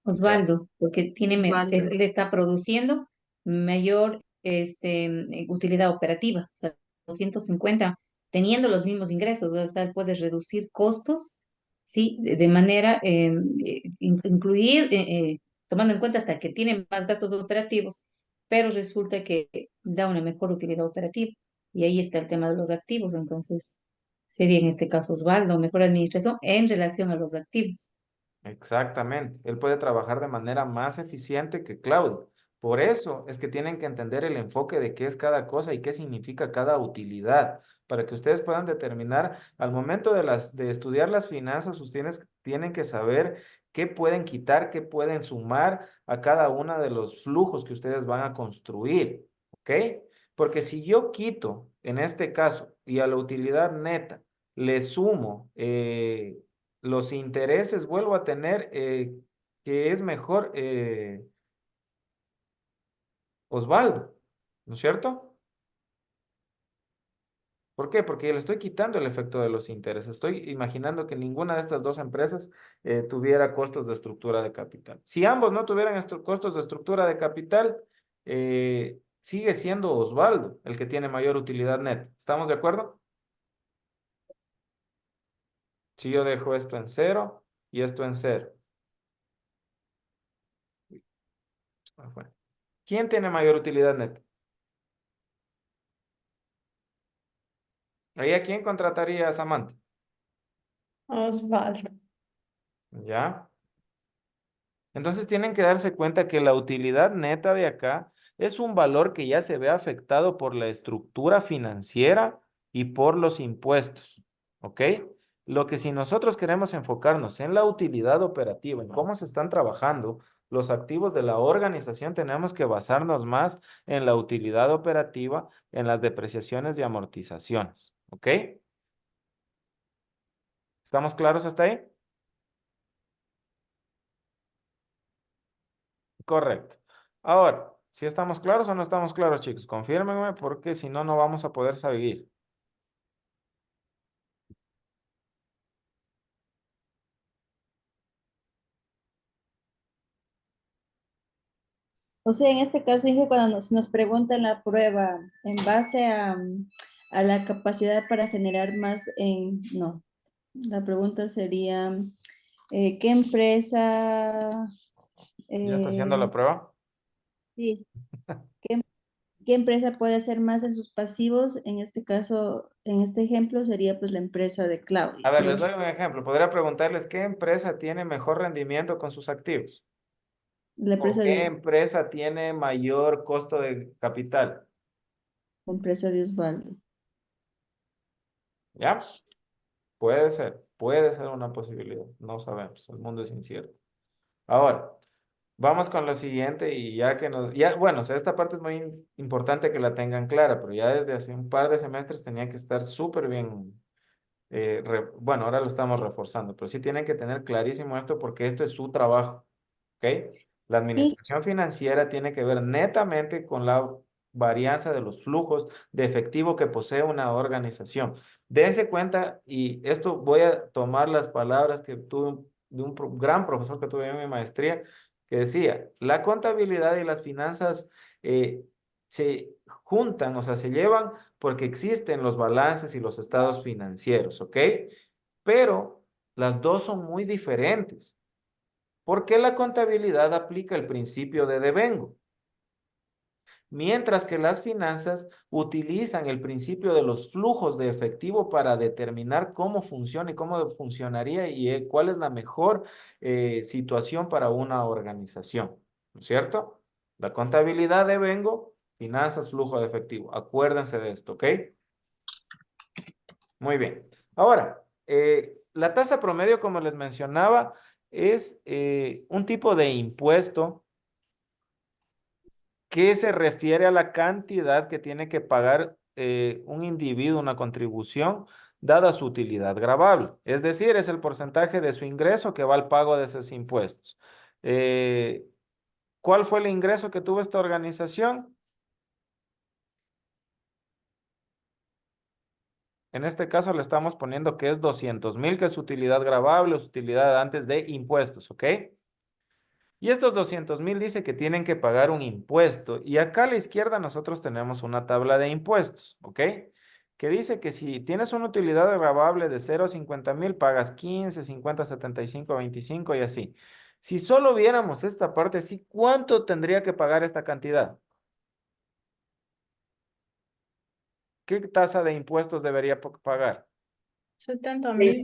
Osvaldo, porque Osvaldo. él está produciendo mayor utilidad operativa, o sea, 250 teniendo los mismos ingresos, o sea, él puede reducir costos, ¿sí? De manera, incluir, tomando en cuenta hasta que tiene más gastos operativos, pero resulta que da una mejor utilidad operativa. Y ahí está el tema de los activos, entonces sería en este caso Osvaldo, mejor administración en relación a los activos. Exactamente. Él puede trabajar de manera más eficiente que Claudio. Por eso es que tienen que entender el enfoque de qué es cada cosa y qué significa cada utilidad, para que ustedes puedan determinar al momento de estudiar las finanzas, ustedes tienen que saber qué pueden quitar, qué pueden sumar a cada uno de los flujos que ustedes van a construir, ¿ok? Porque si yo quito, en este caso, y a la utilidad neta, le sumo los intereses, vuelvo a tener que es mejor Osvaldo, ¿no es cierto? ¿Por qué? Porque le estoy quitando el efecto de los intereses. Estoy imaginando que ninguna de estas dos empresas tuviera costos de estructura de capital. Si ambos no tuvieran costos de estructura de capital, sigue siendo Osvaldo el que tiene mayor utilidad neta. ¿Estamos de acuerdo? Si yo dejo esto en cero y esto en cero. Bueno. ¿Quién tiene mayor utilidad neta? ¿Ahí a quién contrataría a Samantha? Osvaldo. ¿Ya? Entonces tienen que darse cuenta que la utilidad neta de acá es un valor que ya se ve afectado por la estructura financiera y por los impuestos. ¿Ok? Lo que si nosotros queremos enfocarnos en la utilidad operativa, en cómo se están trabajando los activos de la organización, tenemos que basarnos más en la utilidad operativa, en las depreciaciones y amortizaciones. ¿Ok? ¿Estamos claros hasta ahí? Correcto. Ahora, si estamos claros o no estamos claros, chicos, confírmenme porque si no, no vamos a poder seguir. O sea, en este caso, dije, cuando nos preguntan la prueba en base a la capacidad para generar más no, la pregunta sería, ¿qué empresa, ¿Ya está haciendo la eh, prueba? sí, qué, qué empresa puede hacer más en sus pasivos? En este caso, en este ejemplo, sería pues la empresa de A Claudia. ver, les doy un ejemplo. Podría preguntarles qué empresa tiene mejor rendimiento con sus activos La o empresa qué de, empresa tiene mayor costo de capital. la empresa de Osvaldo. ¿Ya? Puede ser una posibilidad. No sabemos, el mundo es incierto. Ahora, vamos con lo siguiente y ya que bueno, o sea, esta parte es muy importante que la tengan clara, pero ya desde hace un par de semestres tenía que estar súper bien. Bueno, ahora lo estamos reforzando, pero sí tienen que tener clarísimo esto porque esto es su trabajo, ¿ok? La Sí, administración financiera tiene que ver netamente con la varianza de los flujos de efectivo que posee una organización. Dense cuenta, y esto voy a tomar las palabras que tuve de un gran profesor que tuve en mi maestría, que decía, la contabilidad y las finanzas se juntan, o sea, se llevan porque existen los balances y los estados financieros, ¿ok? Pero las dos son muy diferentes. ¿Por qué la contabilidad aplica el principio de devengo? Mientras que las finanzas utilizan el principio de los flujos de efectivo para determinar cómo funciona y cómo funcionaría y cuál es la mejor situación para una organización, ¿no es cierto? La contabilidad de vengo, finanzas, flujo de efectivo. Acuérdense de esto, ¿ok? Muy bien. Ahora, la tasa promedio, como les mencionaba, es un tipo de impuesto que se refiere a la cantidad que tiene que pagar un individuo, una contribución, dada su utilidad gravable. Es decir, es el porcentaje de su ingreso que va al pago de esos impuestos. Eh, ¿Cuál fue el ingreso que tuvo esta organización? En este caso le estamos poniendo que es 200,000, que es su utilidad gravable o su utilidad antes de impuestos, ¿ok? Y estos 200,000 dice que tienen que pagar un impuesto. Y acá a la izquierda nosotros tenemos una tabla de impuestos, ¿ok? Que dice que si tienes una utilidad gravable de 0 a 50,000, pagas 15, 50, 75, 25 y así. Si solo viéramos esta parte así, ¿cuánto tendría que pagar esta cantidad? ¿Qué tasa de impuestos debería pagar? 70,000.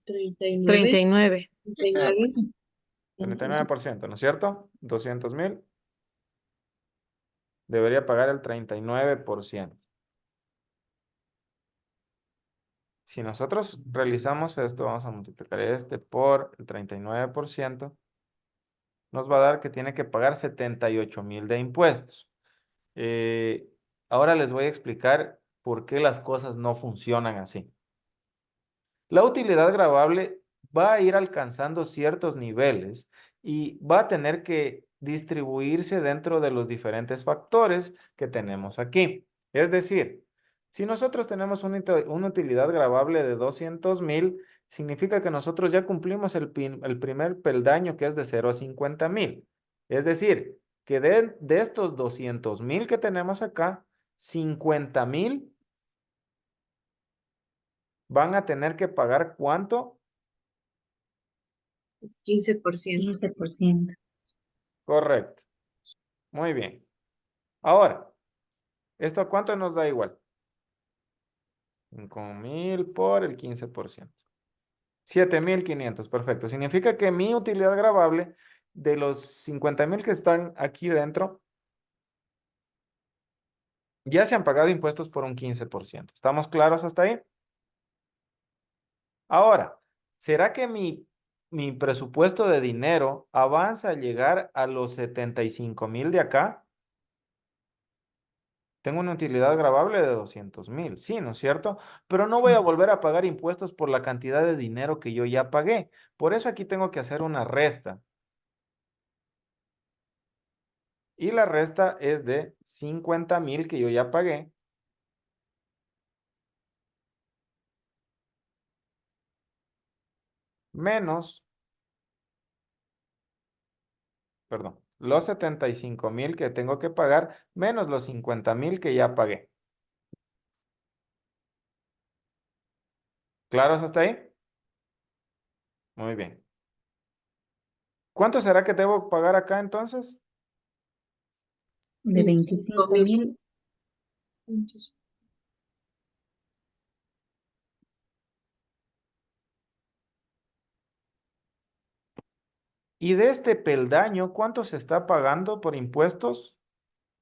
39. 39. 39. 39%, ¿no es cierto? 200,000 debería pagar el 39%. Si nosotros realizamos esto, vamos a multiplicar este por el 39%, nos va a dar que tiene que pagar 78,000 de impuestos. Eh, Ahora les voy a explicar por qué las cosas no funcionan así. La utilidad gravable va a ir alcanzando ciertos niveles y va a tener que distribuirse dentro de los diferentes factores que tenemos aquí. Es decir, si nosotros tenemos una utilidad gravable de 200,000, significa que nosotros ya cumplimos el primer peldaño, que es de 0 a 50,000. Es decir, que de estos 200,000 que tenemos acá, 50,000 van a tener que pagar ¿cuánto? 15%. 15%. Correcto. Muy bien. Ahora, ¿esto a cuánto nos da igual? 5,000 por el 15%. 7,500, perfecto. Significa que mi utilidad gravable de los 50,000 que están aquí dentro, ya se han pagado impuestos por un 15%. ¿Estamos claros hasta ahí? Ahora, ¿será que mi presupuesto de dinero avanza a llegar a los 75,000 de acá? Tengo una utilidad gravable de 200,000, sí, ¿no es cierto? Pero no voy a volver a pagar impuestos por la cantidad de dinero que yo ya pagué. Por eso aquí tengo que hacer una resta. Y la resta es de 50,000 que yo ya pagué. Menos, perdón, los 75,000 que tengo que pagar, menos los 50,000 que ya pagué. ¿Claros hasta ahí? Muy bien. ¿Cuánto será que debo pagar acá entonces? De 25,000. Y de este peldaño, ¿cuánto se está pagando por impuestos?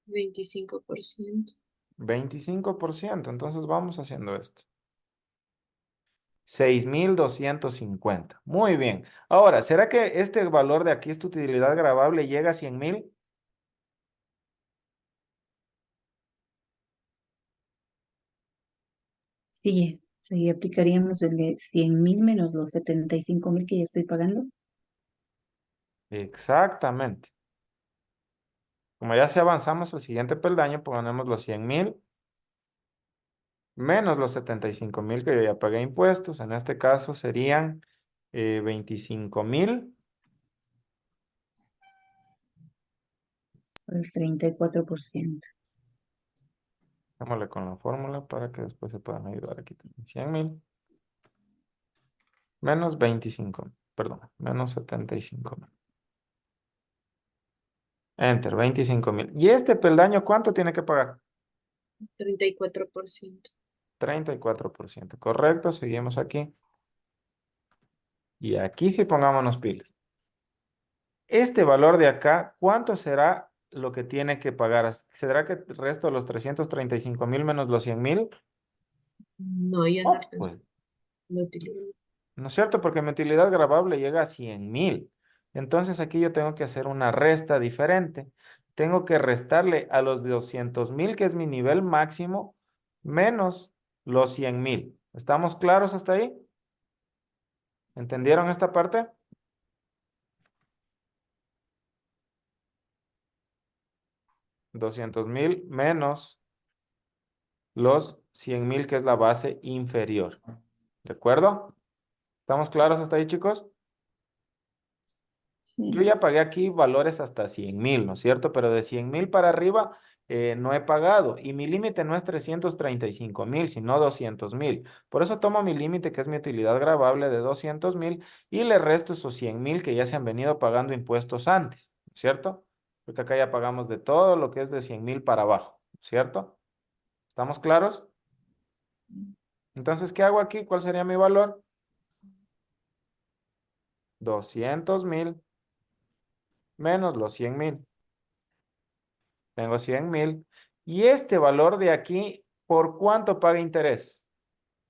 25%. 25%. Entonces vamos haciendo esto. 6,250. Muy bien. Ahora, ¿será que este valor de aquí, esta utilidad gravable, llega a 100,000? Sí, aplicaríamos el de 100,000 menos los 75,000 que ya estoy pagando. Exactamente. Como ya si avanzamos al siguiente peldaño, ponemos los 100,000 menos los 75,000 que yo ya pagué impuestos. En este caso serían 25,000. El 34%. Démosle con la fórmula para que después se puedan ayudar aquí también. 100,000 menos 25, perdón, menos 75,000. Enter, 25,000. ¿Y este peldaño cuánto tiene que pagar? 34%. 34%. Correcto, seguimos aquí. Y aquí sí pongámonos pilas. Este valor de acá, ¿cuánto será lo que tiene que pagar? ¿Será que el resto de los 335,000 menos los 100,000? No, ya no alcanza Pues, la utilidad. ¿no es cierto? Porque mi utilidad grabable llega a 100,000. Entonces aquí yo tengo que hacer una resta diferente. Tengo que restarle a los 200,000, que es mi nivel máximo, menos los 100,000. ¿Estamos claros hasta ahí? ¿Entendieron esta parte? 200,000 menos los 100,000, que es la base inferior. ¿De acuerdo? ¿Estamos claros hasta ahí, chicos? Yo Sí. ya pagué aquí valores hasta 100,000, ¿no es cierto? Pero de 100,000 para arriba no he pagado. Y mi límite no es 335,000, sino 200,000. Por eso tomo mi límite, que es mi utilidad gravable, de 200,000, y le resto esos 100,000 que ya se han venido pagando impuestos antes, ¿no es cierto? Porque acá ya pagamos de todo lo que es de 100,000 para abajo, ¿no es cierto? ¿Estamos claros? Entonces, ¿qué hago aquí? ¿Cuál sería mi valor? 200,000 menos los 100,000. Tengo 100,000. Y este valor de aquí, ¿por cuánto paga intereses?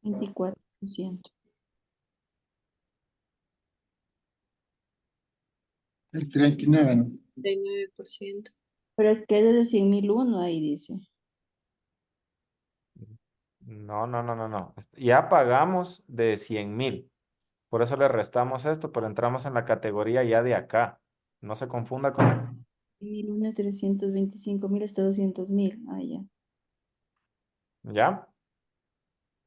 24%. El 39, ¿no? 39%. Pero es que es de 100,001 ahí dice. No, no, no, no, no. Ya pagamos de 100,000. Por eso le restamos esto, pero entramos en la categoría ya de acá. No se confunda con esto. 100,001 es 325,000 hasta 200,000. Ah, ya. ¿Ya?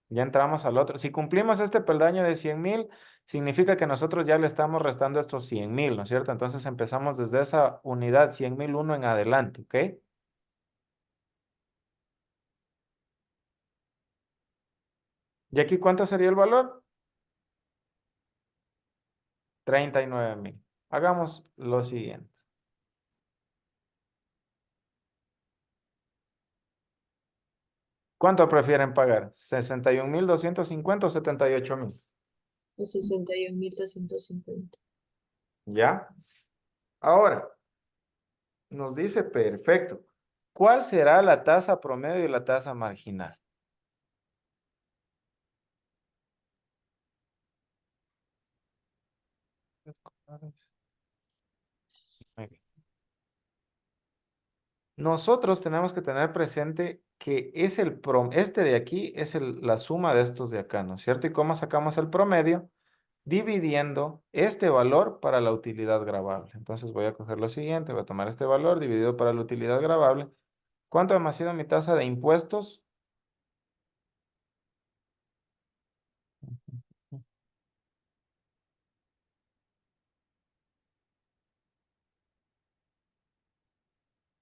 Ya entramos al otro. Si cumplimos este peldaño de 100,000, significa que nosotros ya le estamos restando estos 100,000, ¿no es cierto? Entonces empezamos desde esa unidad 100,001 en adelante, ¿ok? ¿Y aquí cuánto sería el valor? 39,000. Hagamos lo siguiente. ¿Cuánto prefieren pagar? ¿61,250 o 78,000? Los 61.250. ¿Ya? Ahora, nos dice perfecto. ¿Cuál será la tasa promedio y la tasa marginal? Muy bien. Nosotros tenemos que tener presente que es este de aquí es la suma de estos de acá, ¿no es cierto? ¿Y cómo sacamos el promedio? Dividiendo este valor para la utilidad gravable. Entonces voy a coger lo siguiente, voy a tomar este valor dividido para la utilidad gravable. ¿Cuánto ha sido mi tasa de impuestos?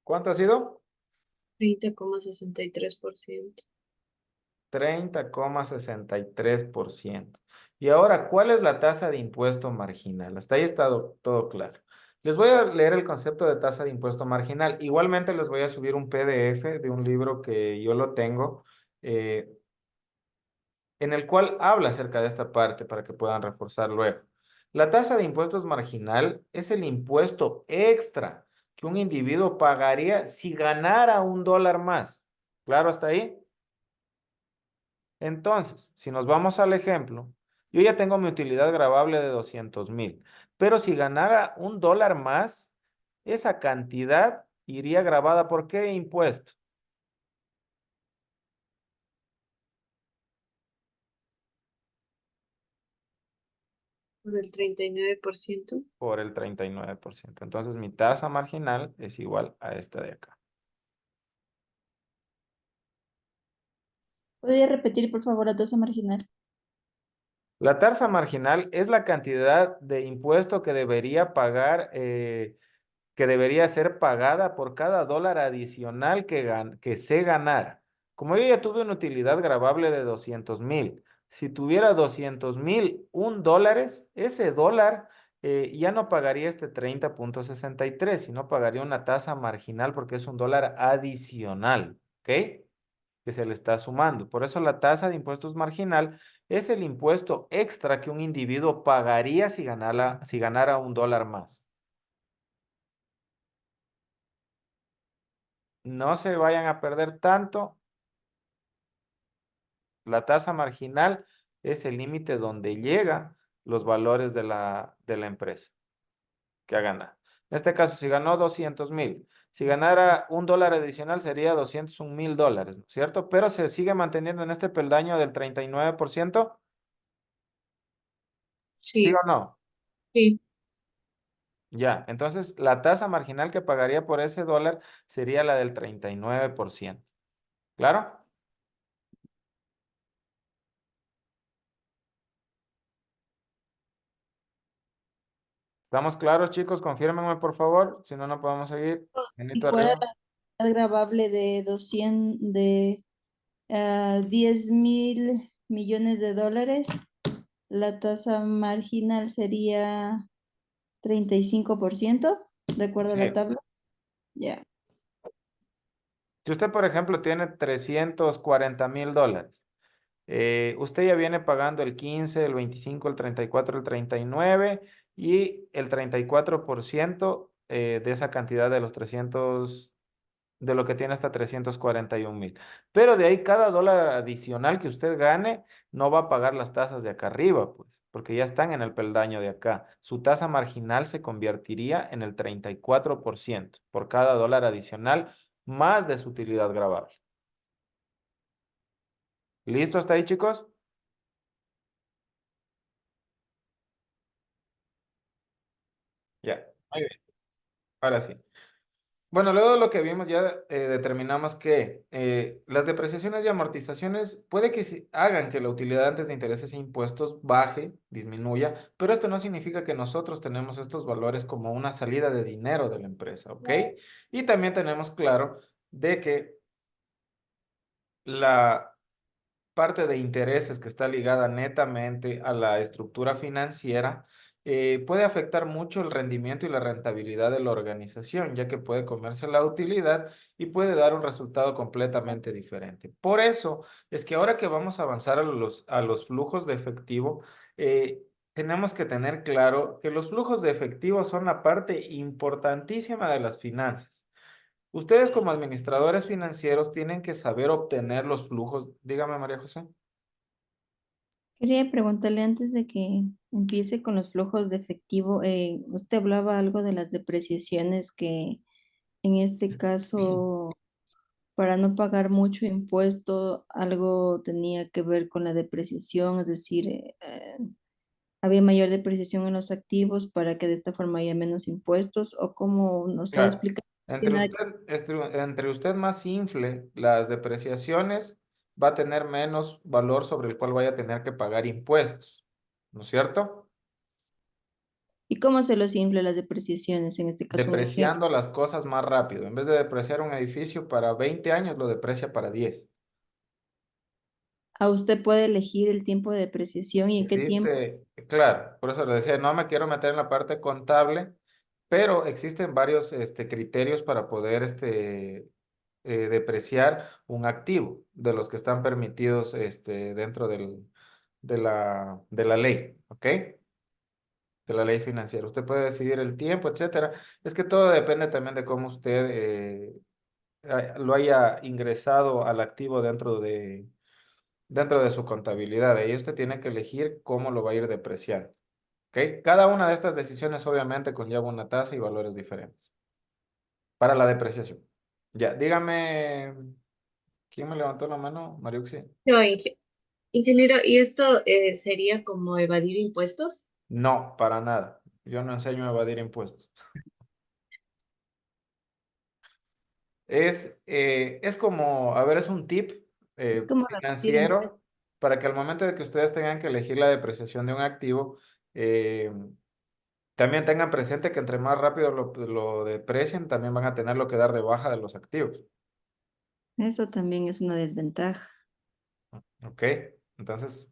¿Cuánto ha sido? 30,63%. 30,63%. Y ahora, ¿cuál es la tasa de impuesto marginal? Hasta ahí está todo claro. Les voy a leer el concepto de tasa de impuesto marginal. Igualmente les voy a subir un PDF de un libro que yo lo tengo, eh, en el cual habla acerca de esta parte para que puedan reforzar luego. La tasa de impuestos marginal es el impuesto extra que un individuo pagaría si ganara $1 más. ¿Claro hasta ahí? Entonces, si nos vamos al ejemplo, yo ya tengo mi utilidad gravable de 200,000, pero si ganara $1 más, esa cantidad iría gravada ¿por qué impuesto? Por el 39%. Por el 39%. Entonces, mi tasa marginal es igual a esta de acá. ¿Podría repetir, por favor, la tasa marginal? La tasa marginal es la cantidad de impuesto que debería pagar, que debería ser pagada por cada dólar adicional que se ganara. Como yo ya tuve una utilidad gravable de 200,000, si tuviera 200,000, $1, ese dólar ya no pagaría este 30,63, sino pagaría una tasa marginal porque es un dólar adicional, ¿ok? Que se le está sumando. Por eso la tasa de impuestos marginal es el impuesto extra que un individuo pagaría si ganara un dólar más. No se vayan a perder tanto. La tasa marginal es el límite donde llegan los valores de la empresa que ha ganado. En este caso, si ganó 200,000, si ganara un dólar adicional sería 201,000 dólares, ¿no es cierto? Pero se sigue manteniendo en este peldaño del 39%, ¿sí Sí, o no? sí. Ya, entonces la tasa marginal que pagaría por ese dólar sería la del 39%. ¿Claro? ¿Estamos claros, chicos? Confírmenme, por favor, si no, no podemos seguir. Si Manito fuera arriba. la gravable de 10.000 millones de dólares, la tasa marginal sería 35%, de acuerdo a Sí. la tabla. Ya. Si usted, por ejemplo, tiene 340,000 dólares, usted ya viene pagando el 15, el 25, el 34, el 39 y el 34% de esa cantidad de los 300, de lo que tiene hasta 341,000. Pero de ahí cada dólar adicional que usted gane no va a pagar las tasas de acá arriba, pues, porque ya están en el peldaño de acá. Su tasa marginal se convertiría en el 34% por cada dólar adicional más de su utilidad gravable. ¿Listo hasta ahí, chicos? Ya, muy bien. Ahora sí. Bueno, luego de lo que vimos ya determinamos que las depreciaciones y amortizaciones puede que hagan que la utilidad antes de intereses e impuestos baje, disminuya, pero esto no significa que nosotros tenemos estos valores como una salida de dinero de la empresa, ¿ok? Y también tenemos claro de que la parte de intereses que está ligada netamente a la estructura financiera, puede afectar mucho el rendimiento y la rentabilidad de la organización, ya que puede comerse la utilidad y puede dar un resultado completamente diferente. Por eso es que ahora que vamos a avanzar a los flujos de efectivo, tenemos que tener claro que los flujos de efectivo son la parte importantísima de las finanzas. Ustedes como administradores financieros tienen que saber obtener los flujos. Dígame, María José. Quería preguntarle antes de que empiece con los flujos de efectivo, usted hablaba algo de las depreciaciones que en este caso, para no pagar mucho impuesto, algo tenía que ver con la depreciación, es decir, había mayor depreciación en los activos para que de esta forma haya menos impuestos, o cómo, no sé, Claro. explica. Entre usted más infle las depreciaciones, va a tener menos valor sobre el cual vaya a tener que pagar impuestos, ¿no es cierto? ¿Y cómo se los infla las depreciaciones? En este caso, un ejemplo. Depreciando las cosas más rápido. En vez de depreciar un edificio para 20 años, lo deprecia para 10. A usted puede elegir el tiempo de depreciación y en qué tiempo. Existe, claro, por eso le decía, no me quiero meter en la parte contable, pero existen varios criterios para poder depreciar un activo de los que están permitidos dentro de la ley, ¿ok? De la ley financiera. Usted puede decidir el tiempo, etcétera. Es que todo depende también de cómo usted lo haya ingresado al activo dentro de su contabilidad. Ahí usted tiene que elegir cómo lo va a ir depreciando. ¿Ok? Cada una de estas decisiones obviamente conlleva una tasa y valores diferentes para la depreciación. Ya, dígame, ¿quién me levantó la mano? Mariuxi. No, ingeniero, ¿y esto sería como evadir impuestos? No, para nada. Yo no enseño a evadir impuestos. Es como, a ver, es un tip Es como reducir impuestos. financiero para que al momento de que ustedes tengan que elegir la depreciación de un activo, eh, también tengan presente que entre más rápido lo deprecien, también van a tener lo que dar de baja de los activos. Eso también es una desventaja. ¿Ok? Entonces,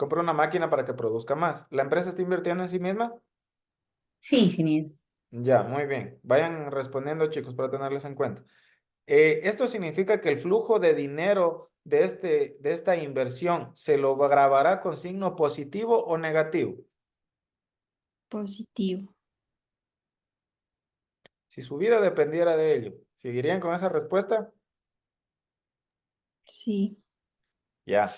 Compró una máquina para que produzca más. ¿La empresa está invirtiendo en sí misma? Sí, ingeniero. Ya, muy bien. Vayan respondiendo, chicos, para tenerles en cuenta. Esto significa que el flujo de dinero de esta inversión se lo grabará con signo positivo o negativo. Positivo. Si su vida dependiera de ello, ¿seguirían con esa respuesta? Sí. Ya,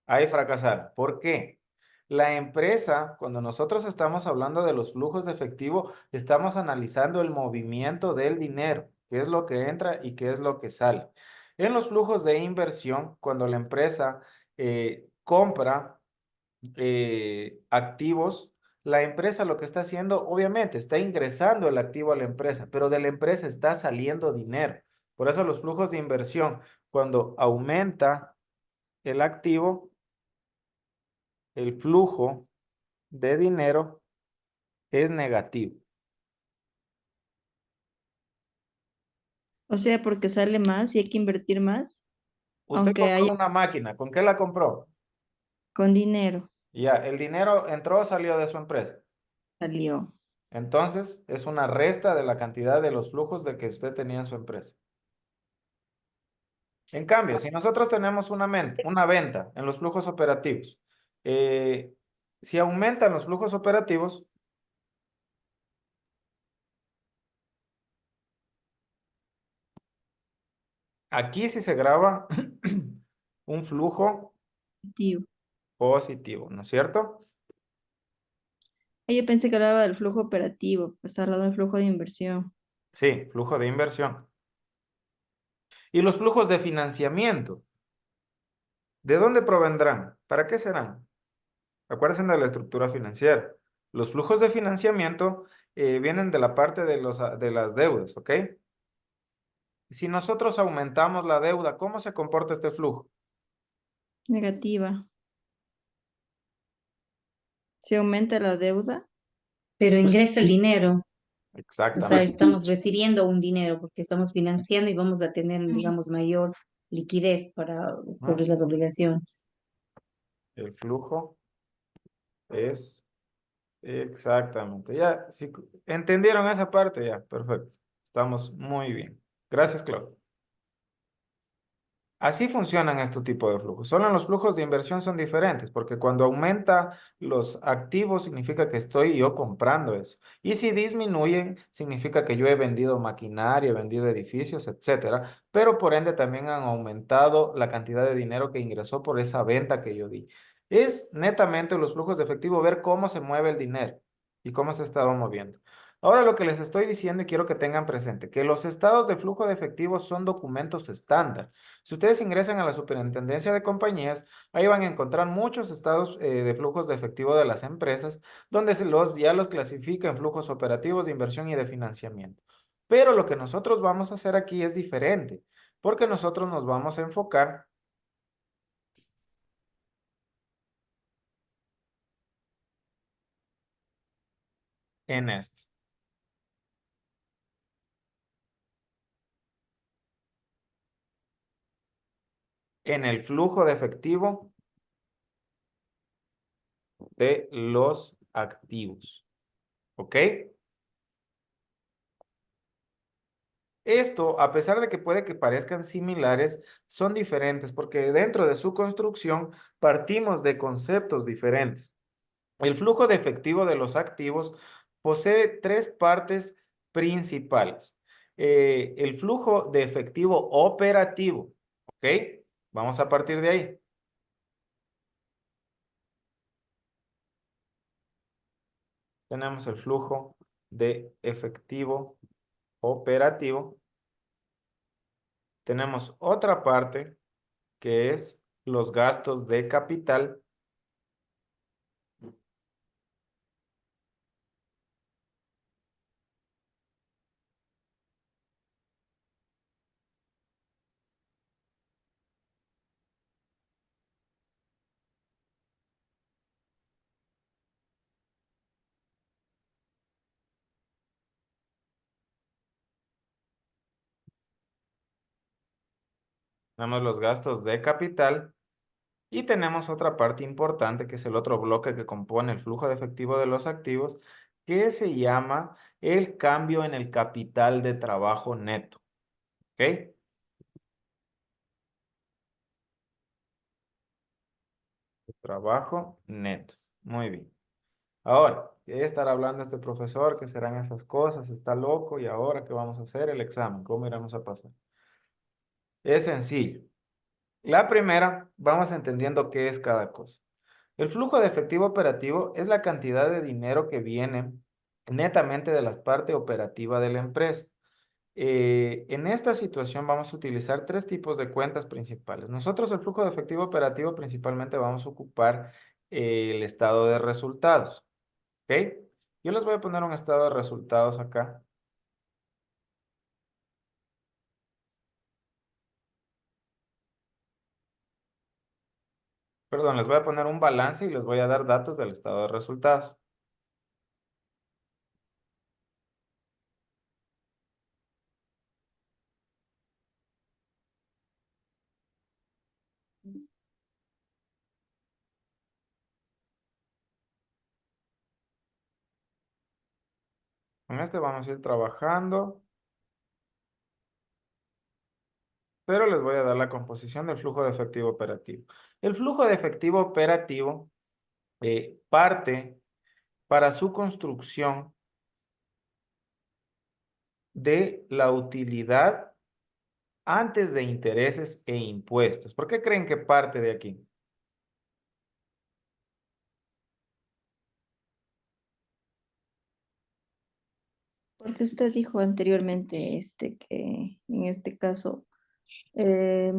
ahí fracasaron. ¿Por qué? La empresa, cuando nosotros estamos hablando de los flujos de efectivo, estamos analizando el movimiento del dinero, qué es lo que entra y qué es lo que sale. En los flujos de inversión, cuando la empresa compra activos, la empresa lo que está haciendo, obviamente, está ingresando el activo a la empresa, pero de la empresa está saliendo dinero. Por eso los flujos de inversión, cuando aumenta el activo, el flujo de dinero es negativo. O sea, porque sale más y hay que invertir más, Usted aunque compró haya una máquina, ¿con qué la compró? con dinero. Ya, el dinero entró o salió de su empresa. Salió. Entonces, es una resta de la cantidad de los flujos de que usted tenía en su empresa. En cambio, si nosotros tenemos una venta en los flujos operativos, eh, si aumentan los flujos operativos, aquí sí se graba un flujo Positivo. positivo, ¿no es cierto? Ah, yo pensé que hablaba del flujo operativo, pues hablando del flujo de inversión. Sí, flujo de inversión. Y los flujos de financiamiento, ¿de dónde provendrán? ¿Para qué serán? Acuérdense de la estructura financiera. Los flujos de financiamiento vienen de la parte de las deudas, ¿ok? Si nosotros aumentamos la deuda, ¿cómo se comporta este flujo? Negativa. Si aumenta la deuda, Pero ingresa el dinero, o sea, Exactamente. estamos recibiendo un dinero porque estamos financiando y vamos a tener, digamos, mayor liquidez para ¿No? cubrir las obligaciones. El flujo es exactamente. Ya, si entendieron esa parte, ya, perfecto. Estamos muy bien. Gracias, Claudio. Así funcionan este tipo de flujos. Solo los flujos de inversión son diferentes, porque cuando aumenta los activos significa que estoy yo comprando eso. Y si disminuyen, significa que yo he vendido maquinaria, he vendido edificios, etcétera. Pero por ende también han aumentado la cantidad de dinero que ingresó por esa venta que yo di. Es netamente los flujos de efectivo, ver cómo se mueve el dinero y cómo se ha estado moviendo. Ahora lo que les estoy diciendo y quiero que tengan presente, que los estados de flujo de efectivo son documentos estándar. Si ustedes ingresan a la Superintendencia de Compañías, ahí van a encontrar muchos estados de flujos de efectivo de las empresas, donde ya los clasifica en flujos operativos de inversión y de financiamiento. Pero lo que nosotros vamos a hacer aquí es diferente, porque nosotros nos vamos a enfocar en esto, en el flujo de efectivo de los activos. ¿Ok? Esto, a pesar de que puede que parezcan similares, son diferentes porque dentro de su construcción partimos de conceptos diferentes. El flujo de efectivo de los activos posee tres partes principales. El flujo de efectivo operativo, ¿ok? Vamos a partir de ahí. Tenemos el flujo de efectivo operativo. Tenemos otra parte que es los gastos de capital. Tenemos los gastos de capital Y tenemos otra parte importante, que es el otro bloque que compone el flujo de efectivo de los activos, que se llama el cambio en el capital de trabajo neto. ¿Ok? Trabajo neto. Muy bien. Ahora, ¿qué estará hablando este profesor? ¿Qué serán esas cosas? ¿Está loco? ¿Y ahora qué vamos a hacer? El examen. ¿Cómo iremos a pasar? Es sencillo. La primera, vamos entendiendo qué es cada cosa. El flujo de efectivo operativo es la cantidad de dinero que viene netamente de la parte operativa de la empresa. En esta situación vamos a utilizar tres tipos de cuentas principales. Nosotros el flujo de efectivo operativo principalmente vamos a ocupar el estado de resultados. ¿Ok? Yo les voy a poner un estado de resultados acá. Perdón, les voy a poner un balance y les voy a dar datos del estado de resultados. Con este vamos a ir trabajando, pero les voy a dar la composición del flujo de efectivo operativo. El flujo de efectivo operativo parte para su construcción de la utilidad antes de intereses e impuestos. ¿Por qué creen que parte de aquí? Porque usted dijo anteriormente que en este caso eh,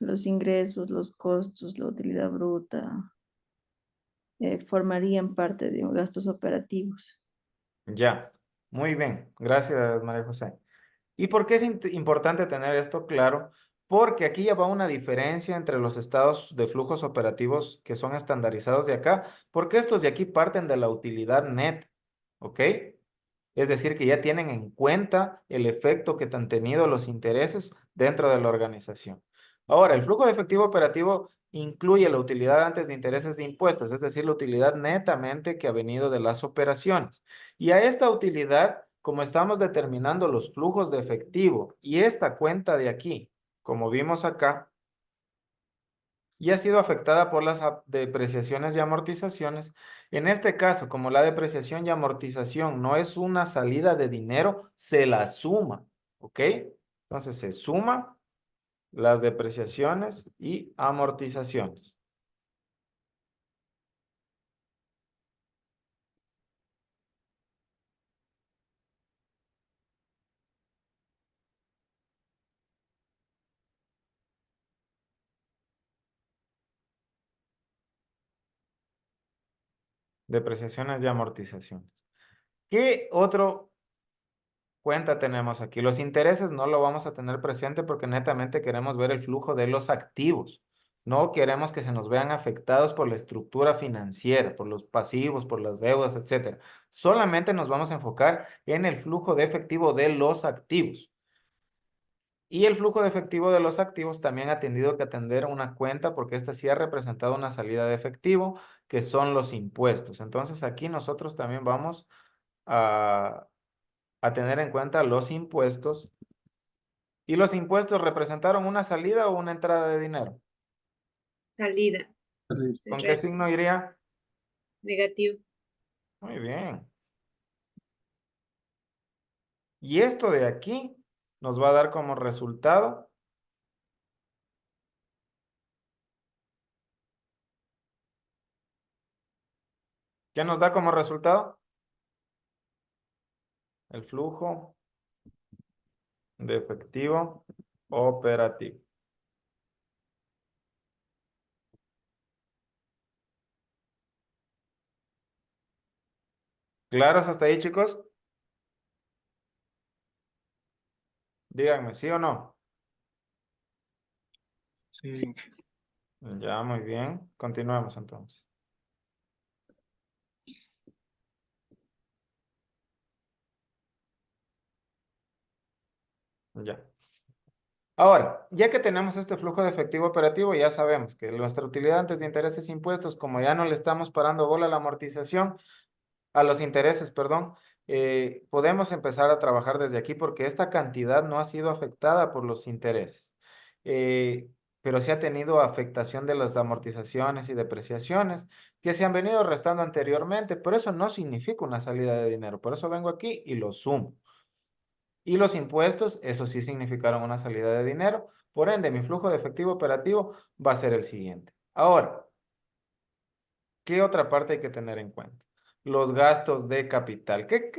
los ingresos, los costos, la utilidad bruta formarían parte de gastos operativos. Ya, muy bien. Gracias, María José. ¿Y por qué es importante tener esto claro? Porque aquí ya va una diferencia entre los estados de flujos operativos que son estandarizados de acá, porque estos de aquí parten de la utilidad net, ¿ok? Es decir, que ya tienen en cuenta el efecto que han tenido los intereses dentro de la organización. Ahora, el flujo de efectivo operativo incluye la utilidad antes de intereses de impuestos, es decir, la utilidad netamente que ha venido de las operaciones. Y a esta utilidad, como estamos determinando los flujos de efectivo y esta cuenta de aquí, como vimos acá, y ha sido afectada por las depreciaciones y amortizaciones. En este caso, como la depreciación y amortización no es una salida de dinero, se la suma, ¿ok? Entonces se suma las depreciaciones y amortizaciones. Depreciaciones y amortizaciones. ¿Qué otro cuenta tenemos aquí? Los intereses no lo vamos a tener presente porque netamente queremos ver el flujo de los activos. No queremos que se nos vean afectados por la estructura financiera, por los pasivos, por las deudas, etcétera. Solamente nos vamos a enfocar en el flujo de efectivo de los activos. Y el flujo de efectivo de los activos también ha tenido que atender una cuenta porque esta sí ha representado una salida de efectivo, que son los impuestos. Entonces aquí nosotros también vamos a tener en cuenta los impuestos. ¿Y los impuestos representaron una salida o una entrada de dinero? Salida, se ¿Con qué resta, signo iría? negativo. Muy bien. Y esto de aquí nos va a dar como resultado. ¿Qué nos da como resultado? El flujo de efectivo operativo. ¿Claros hasta ahí, chicos? Díganme, ¿sí o no? Sí. Ya, muy bien. Continuemos entonces. Ya. Ahora, ya que tenemos este flujo de efectivo operativo, ya sabemos que nuestra utilidad antes de intereses e impuestos, como ya no le estamos parando bola a la amortización, a los intereses, perdón, podemos empezar a trabajar desde aquí porque esta cantidad no ha sido afectada por los intereses, eh, pero sí ha tenido afectación de las amortizaciones y depreciaciones que se han venido restando anteriormente, pero eso no significa una salida de dinero, por eso vengo aquí y lo sumo. Y los impuestos, eso sí significaron una salida de dinero, por ende mi flujo de efectivo operativo va a ser el siguiente. Ahora, ¿qué otra parte hay que tener en cuenta? Los gastos de capital. ¿Qué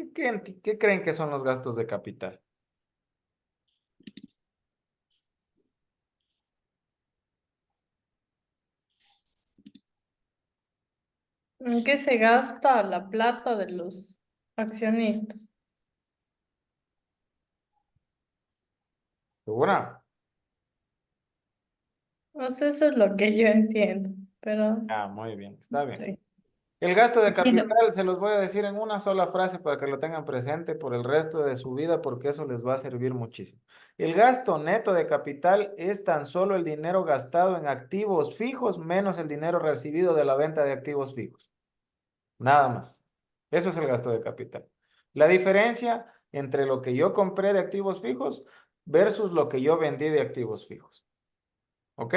creen que son los gastos de capital? ¿En qué se gasta la plata de los accionistas? ¿Segura? O sea, eso es lo que yo entiendo, pero Ah, muy bien, está bien. sí. El gasto de Sí, capital se los voy a decir en una sola frase para que lo tengan presente por el resto de su vida porque eso les va a servir muchísimo. El gasto neto de capital es tan solo el dinero gastado en activos fijos menos el dinero recibido de la venta de activos fijos. Nada más. Eso es el gasto de capital. La diferencia entre lo que yo compré de activos fijos versus lo que yo vendí de activos fijos. ¿Ok?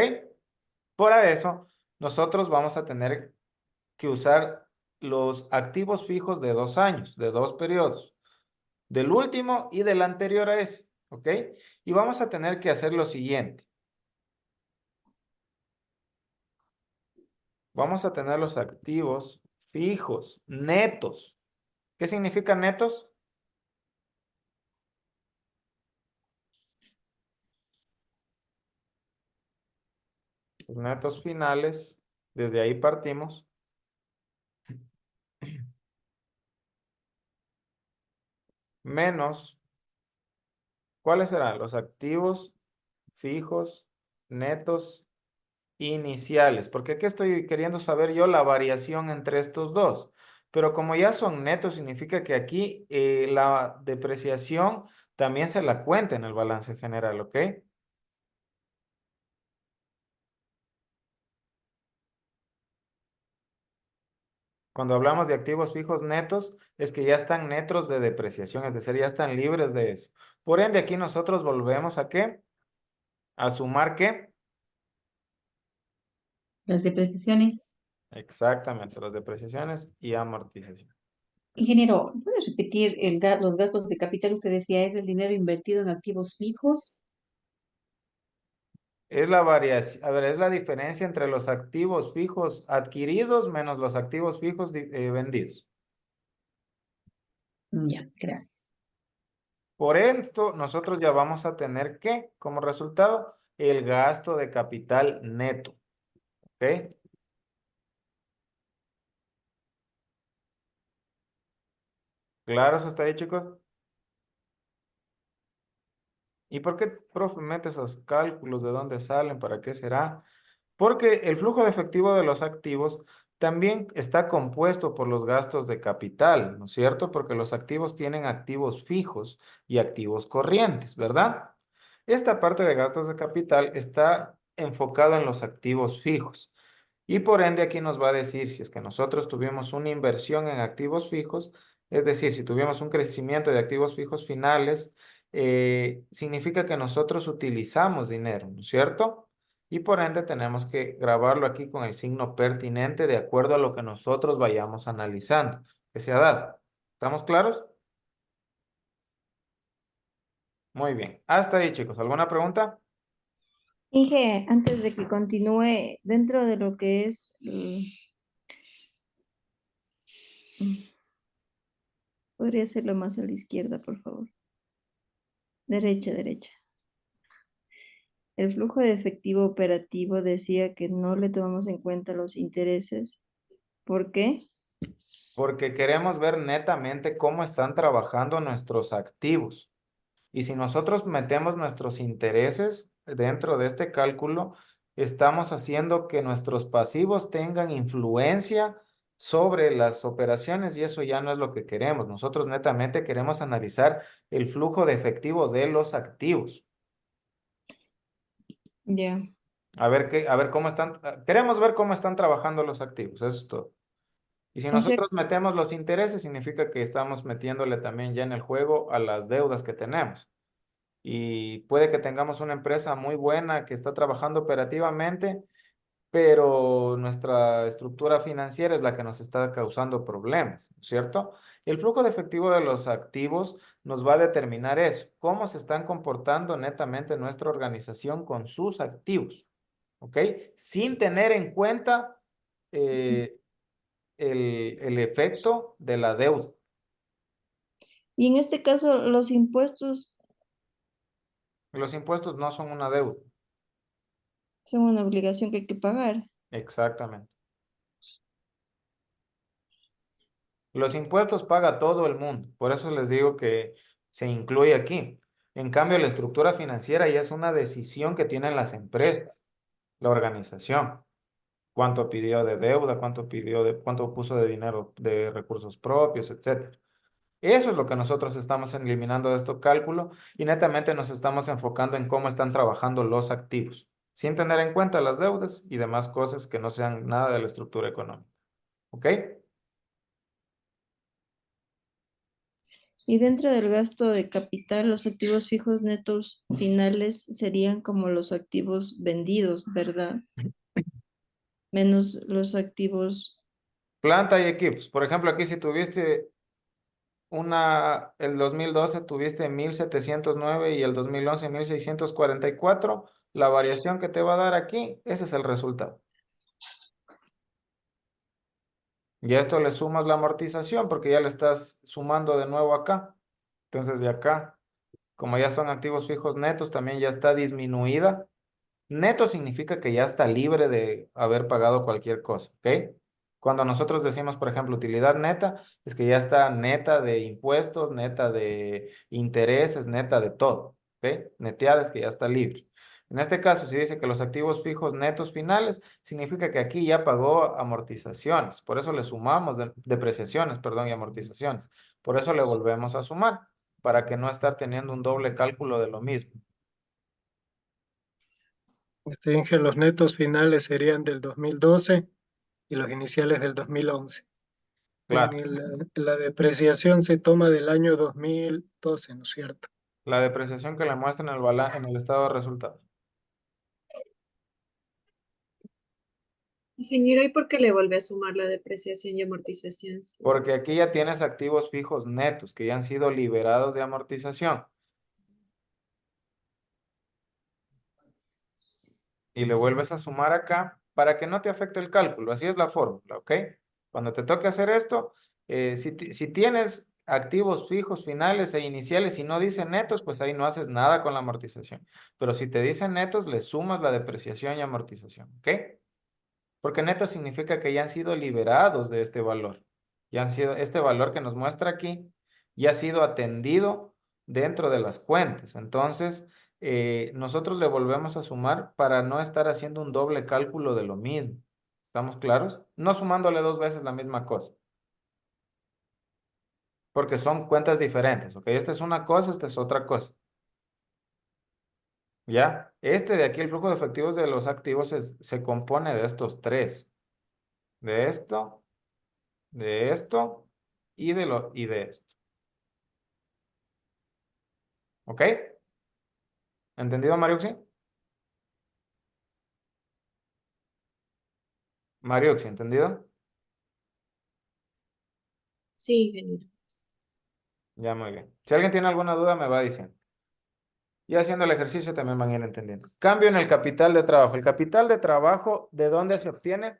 Por eso, nosotros vamos a tener que usar los activos fijos de 2 años, de 2 periodos, del último y del anterior a ese. ¿Ok? Y vamos a tener que hacer lo siguiente. Vamos a tener los activos fijos, netos. ¿Qué significa netos? Los netos finales, desde ahí partimos, menos, ¿cuáles serán? Los activos fijos netos iniciales, porque aquí estoy queriendo saber yo la variación entre estos dos, pero como ya son netos, significa que aquí la depreciación también se la cuenta en el balance general, ¿ok? Cuando hablamos de activos fijos netos, es que ya están netos de depreciación, es decir, ya están libres de eso. Por ende, aquí nosotros volvemos a ¿qué? A sumar ¿qué? las depreciaciones. Exactamente, las depreciaciones y amortización. Ingeniero, ¿puede repetir los gastos de capital? Usted decía, es el dinero invertido en activos fijos. Es la variación, a ver, es la diferencia entre los activos fijos adquiridos menos los activos fijos vendidos. Ya, gracias. Por esto, nosotros ya vamos a tener que, como resultado, el gasto de capital neto. ¿Ok? ¿Claro eso está ahí, chicos? ¿Y por qué, profe, mete esos cálculos? ¿De dónde salen? ¿Para qué será? Porque el flujo de efectivo de los activos también está compuesto por los gastos de capital, ¿no es cierto? Porque los activos tienen activos fijos y activos corrientes, ¿verdad? Esta parte de gastos de capital está enfocada en los activos fijos. Y por ende aquí nos va a decir si es que nosotros tuvimos una inversión en activos fijos, es decir, si tuvimos un crecimiento de activos fijos finales, significa que nosotros utilizamos dinero, ¿no es cierto? Y por ende tenemos que grabarlo aquí con el signo pertinente de acuerdo a lo que nosotros vayamos analizando que se ha dado. ¿Estamos claros? Muy bien. Hasta ahí, chicos. ¿Alguna pregunta? Inge, antes de que continúe, dentro de lo que es, podría hacerlo más a la izquierda, por favor. Derecha, derecha. El flujo de efectivo operativo decía que no le tomamos en cuenta los intereses. ¿Por qué? Porque queremos ver netamente cómo están trabajando nuestros activos. Y si nosotros metemos nuestros intereses dentro de este cálculo, estamos haciendo que nuestros pasivos tengan influencia sobre las operaciones y eso ya no es lo que queremos. Nosotros netamente queremos analizar el flujo de efectivo de los activos. Ya. A ver cómo están, queremos ver cómo están trabajando los activos, eso es todo. Y si O sea, nosotros metemos los intereses, significa que estamos metiéndole también ya en el juego a las deudas que tenemos. Y puede que tengamos una empresa muy buena que está trabajando operativamente, pero nuestra estructura financiera es la que nos está causando problemas, ¿cierto? Y el flujo de efectivo de los activos nos va a determinar eso, cómo se están comportando netamente nuestra organización con sus activos, ¿ok? Sin tener en cuenta eh, el efecto de la deuda. y en este caso, los impuestos Los impuestos no son una deuda, son una obligación que hay que pagar. exactamente. Los impuestos paga todo el mundo, por eso les digo que se incluye aquí. En cambio, la estructura financiera ya es una decisión que tienen las empresas, la organización. Cuánto pidió de deuda, cuánto puso de dinero de recursos propios, etcétera. Eso es lo que nosotros estamos eliminando de este cálculo y netamente nos estamos enfocando en cómo están trabajando los activos, sin tener en cuenta las deudas y demás cosas que no sean nada de la estructura económica. ¿Ok? Y dentro del gasto de capital, los activos fijos netos finales serían como los activos vendidos, ¿verdad? Menos los activos. Planta y equipos. Por ejemplo, aquí si tuviste el 2012 tuviste 1709 y el 2011 1644, la variación que te va a dar aquí, ese es el resultado. Y a esto le sumas la amortización porque ya le estás sumando de nuevo acá. Entonces de acá, como ya son activos fijos netos, también ya está disminuida. Neto significa que ya está libre de haber pagado cualquier cosa, ¿ok? Cuando nosotros decimos, por ejemplo, utilidad neta, es que ya está neta de impuestos, neta de intereses, neta de todo, ¿ok? Neteada es que ya está libre. En este caso, si dice que los activos fijos netos finales, significa que aquí ya pagó amortizaciones, por eso le sumamos depreciaciones, perdón, y amortizaciones. Por eso le volvemos a sumar, para que no estar teniendo un doble cálculo de lo mismo. Inge, los netos finales serían del 2012 y los iniciales del 2011. Claro. La depreciación se toma del año 2012, ¿no es cierto? La depreciación que le muestra en el estado de resultados. Ingeniero, ¿y por qué le vuelve a sumar la depreciación y amortización? Porque aquí ya tienes activos fijos netos que ya han sido liberados de amortización. Y le vuelves a sumar acá para que no te afecte el cálculo. Así es la fórmula, ¿ok? Cuando te toque hacer esto, si tienes activos fijos finales e iniciales y no dicen netos, pues ahí no haces nada con la amortización. Pero si te dicen netos, le sumas la depreciación y amortización, ¿ok? Porque neto significa que ya han sido liberados de este valor. Ya han sido, este valor que nos muestra aquí ya ha sido atendido dentro de las cuentas. Entonces, nosotros le volvemos a sumar para no estar haciendo un doble cálculo de lo mismo. ¿Estamos claros? No sumándole dos veces la misma cosa. Porque son cuentas diferentes, ¿ok? Esta es una cosa, esta es otra cosa. ¿Ya? Este de aquí, el flujo de efectivos de los activos se compone de estos tres. De esto y de esto. ¿Ok? ¿Entendido, Mariuxi? Mariuxi, ¿entendido? Sí, ingeniero. Ya, muy bien. Si alguien tiene alguna duda, me va diciendo. Y haciendo el ejercicio también van a ir entendiendo. Cambio en el capital de trabajo. El capital de trabajo, ¿de dónde se obtiene?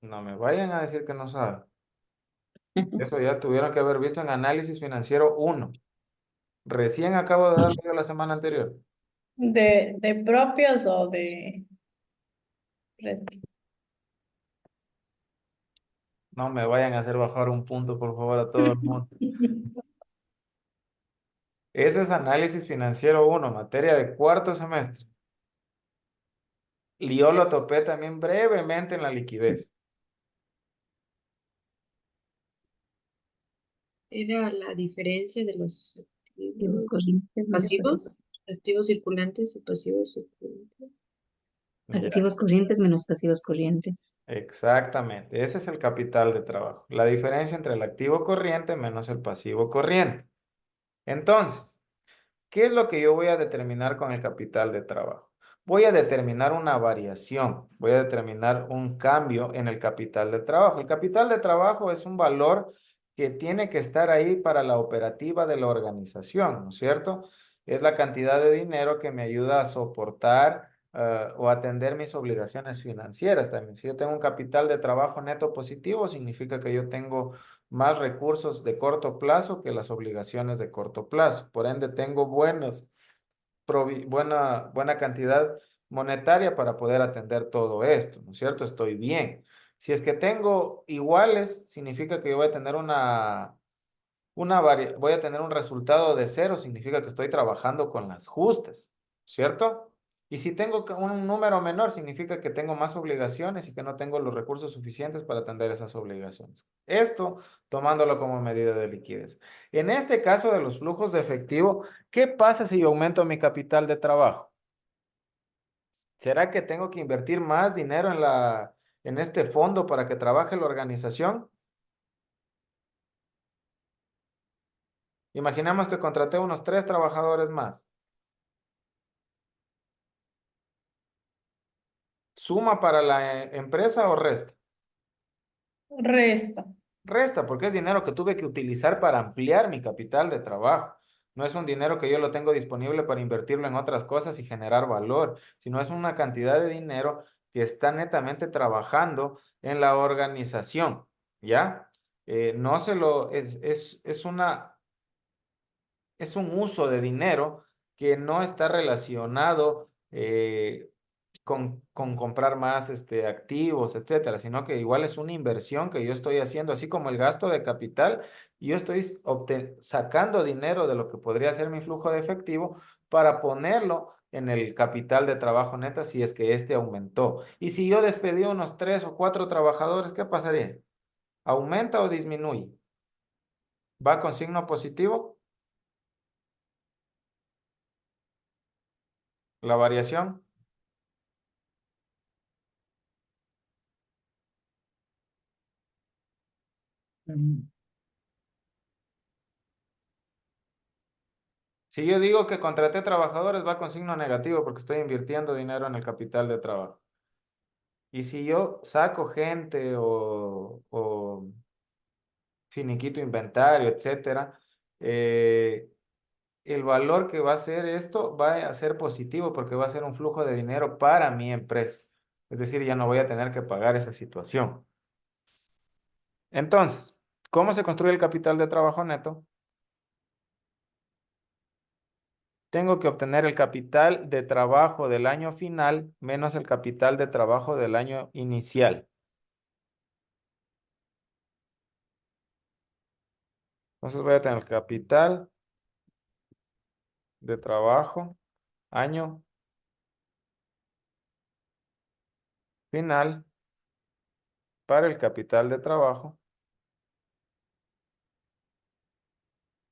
No me vayan a decir que no saben. Eso ya tuvieron que haber visto en Análisis Financiero 1. Recién acabo de darlo yo la semana anterior. ¿De propios o de préstamos? No me vayan a hacer bajar un punto, por favor, a todo el mundo. Eso es Análisis Financiero 1, materia de cuarto semestre. Y yo lo topé también brevemente en la liquidez. Era la diferencia de los Activos corrientes menos Pasivos, activos circulantes y pasivos circulantes. Ya, activos corrientes menos pasivos corrientes. exactamente. Ese es el capital de trabajo. La diferencia entre el activo corriente menos el pasivo corriente. Entonces, ¿qué es lo que yo voy a determinar con el capital de trabajo? Voy a determinar una variación, voy a determinar un cambio en el capital de trabajo. El capital de trabajo es un valor que tiene que estar ahí para la operativa de la organización, ¿no es cierto? Es la cantidad de dinero que me ayuda a soportar o atender mis obligaciones financieras también. Si yo tengo un capital de trabajo neto positivo, significa que yo tengo más recursos de corto plazo que las obligaciones de corto plazo. Por ende, tengo buena cantidad monetaria para poder atender todo esto, ¿no es cierto? Estoy bien. Si es que tengo iguales, significa que yo voy a tener voy a tener un resultado de cero, significa que estoy trabajando con las justas, ¿cierto? Y si tengo un número menor, significa que tengo más obligaciones y que no tengo los recursos suficientes para atender esas obligaciones. Esto tomándolo como medida de liquidez. En este caso de los flujos de efectivo, ¿qué pasa si yo aumento mi capital de trabajo? ¿Será que tengo que invertir más dinero en este fondo para que trabaje la organización? Imaginemos que contraté unos 3 trabajadores más. ¿Suma para la empresa o resta? Resta. Resta, porque es dinero que tuve que utilizar para ampliar mi capital de trabajo. No es un dinero que yo lo tengo disponible para invertirlo en otras cosas y generar valor, sino es una cantidad de dinero que está netamente trabajando en la organización, ¿ya? No se lo, es un uso de dinero que no está relacionado con comprar más activos, etcétera, sino que igual es una inversión que yo estoy haciendo, así como el gasto de capital, y yo estoy sacando dinero de lo que podría ser mi flujo de efectivo para ponerlo en el capital de trabajo neta si es que este aumentó. Y si yo despedí unos 3 o 4 trabajadores, ¿qué pasaría? ¿Aumenta o disminuye? ¿Va con signo positivo la variación? Mm, Si yo digo que contraté trabajadores, va con signo negativo porque estoy invirtiendo dinero en el capital de trabajo. Y si yo saco gente o finiquito inventario, etcétera, eh, el valor que va a ser esto va a ser positivo porque va a ser un flujo de dinero para mi empresa. Es decir, ya no voy a tener que pagar esa situación. Entonces, ¿cómo se construye el capital de trabajo neto? Tengo que obtener el capital de trabajo del año final menos el capital de trabajo del año inicial. Entonces voy a tener el capital de trabajo año final para el capital de trabajo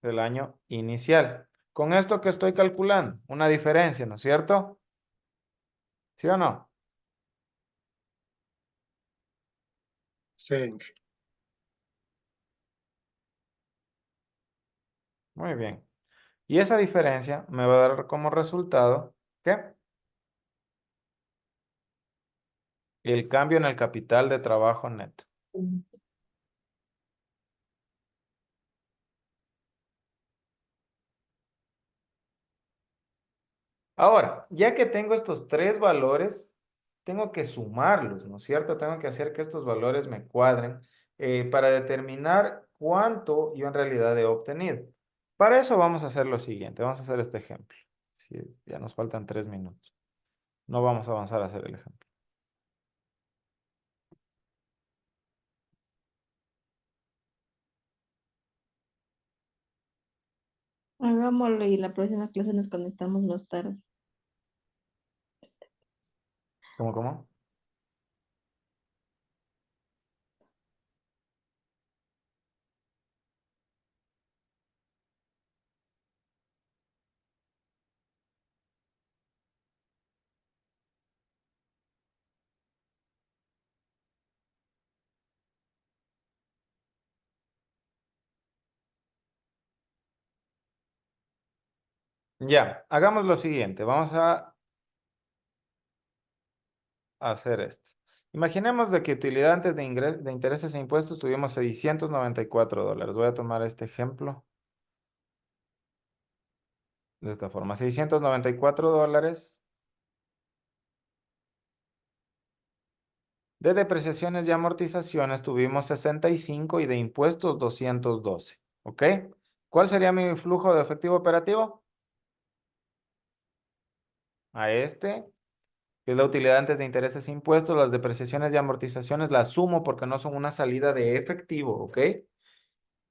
del año inicial. Con esto que estoy calculando, una diferencia, ¿no es cierto? ¿Sí o no? sí, Muy bien. Y esa diferencia me va a dar como resultado que el cambio en el capital de trabajo neto. Ahora, ya que tengo estos 3 valores, tengo que sumarlos, ¿no es cierto? Tengo que hacer que estos valores me cuadren para determinar cuánto yo en realidad he obtenido. Para eso vamos a hacer lo siguiente, vamos a hacer este ejemplo. Sí, ya nos faltan 3 minutos. No vamos a avanzar a hacer el ejemplo. Hagámoslo y la próxima clase nos conectamos más tarde. ¿Cómo? Ya, hagamos lo siguiente. Vamos a hacer esto. Imaginemos de que utilidad antes de intereses e impuestos tuvimos $694. Voy a tomar este ejemplo de esta forma. $694 de depreciaciones y amortizaciones tuvimos 65 y de impuestos 212. ¿Ok? ¿Cuál sería mi flujo de efectivo operativo? A este, que es la utilidad antes de intereses e impuestos, las depreciaciones y amortizaciones las sumo porque no son una salida de efectivo, ¿ok?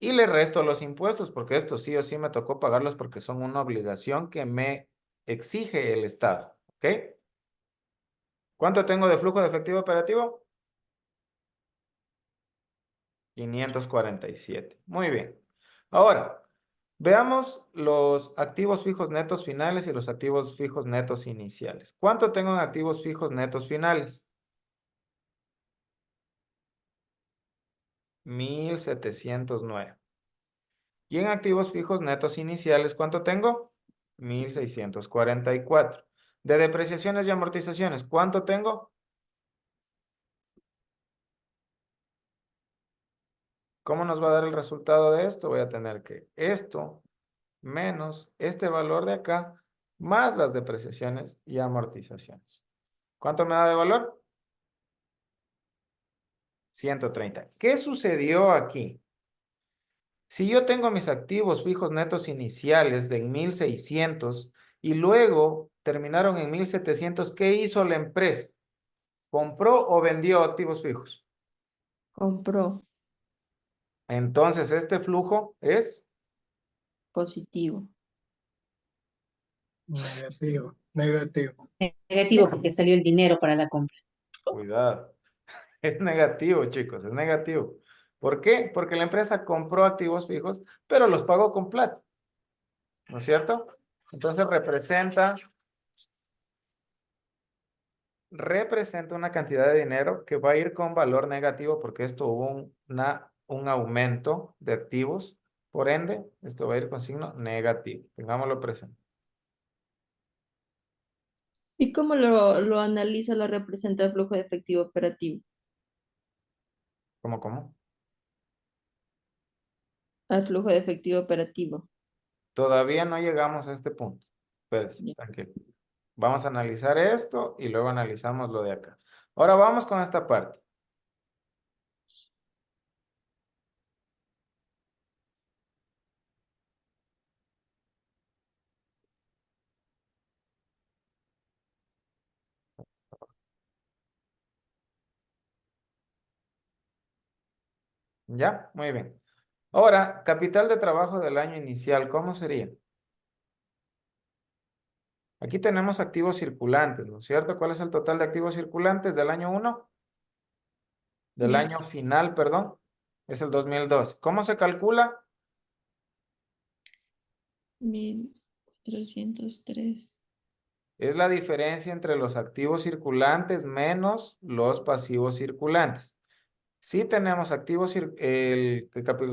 Y le resto los impuestos porque estos sí o sí me tocó pagarlos porque son una obligación que me exige el Estado, ¿ok? ¿Cuánto tengo de flujo de efectivo operativo? 547. Muy bien. Ahora, veamos los activos fijos netos finales y los activos fijos netos iniciales. ¿Cuánto tengo en activos fijos netos finales? 1,709. Y en activos fijos netos iniciales, ¿cuánto tengo? 1,644. De depreciaciones y amortizaciones, ¿cuánto tengo? ¿Cómo nos va a dar el resultado de esto? Voy a tener que esto menos este valor de acá más las depreciaciones y amortizaciones. ¿Cuánto me da de valor? 130. ¿Qué sucedió aquí? Si yo tengo mis activos fijos netos iniciales de 1,600 y luego terminaron en 1,700, ¿qué hizo la empresa? ¿Compró o vendió activos fijos? Compró Entonces, este flujo es, positivo. Negativo, negativo. Negativo porque salió el dinero para la compra. cuidado, es negativo, chicos, es negativo. ¿Por qué? Porque la empresa compró activos fijos, pero los pagó con plata, ¿no es cierto? Entonces representa una cantidad de dinero que va a ir con valor negativo porque esto hubo un aumento de activos. Por ende, esto va a ir con signo negativo. Tengámoslo presente. ¿Y cómo lo analiza, lo representa el flujo de efectivo operativo? ¿Cómo? Al flujo de efectivo operativo. Todavía no llegamos a este punto. Pues, Ya. tranquilo. Vamos a analizar esto y luego analizamos lo de acá. Ahora vamos con esta parte. ¿Ya? Muy bien. Ahora, capital de trabajo del año inicial, ¿cómo sería? Aquí tenemos activos circulantes, ¿no es cierto? ¿Cuál es el total de activos circulantes del año 1? Del año 10. final, perdón. Es el 2012. ¿Cómo se calcula? 1,403. Es la diferencia entre los activos circulantes menos los pasivos circulantes. Si tenemos activos,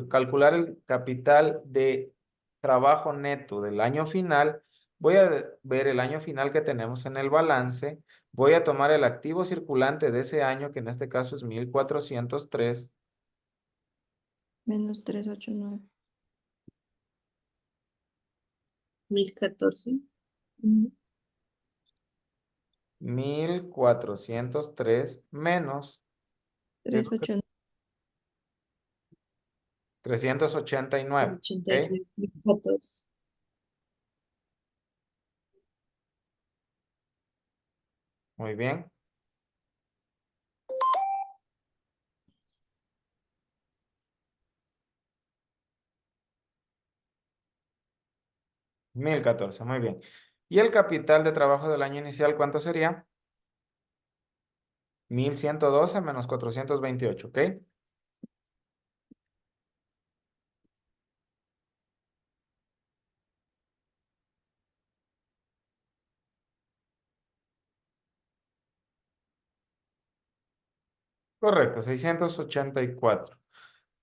calcular el capital de trabajo neto del año final, voy a ver el año final que tenemos en el balance, voy a tomar el activo circulante de ese año, que en este caso es 1,403, Menos 389. 1014. 1,403 menos, ¿qué es lo que? 389. 389, ¿ok? 1014. Muy bien. 1,014, muy bien. ¿Y el capital de trabajo del año inicial cuánto sería? 1,112 menos 428, ¿ok? Correcto, 684.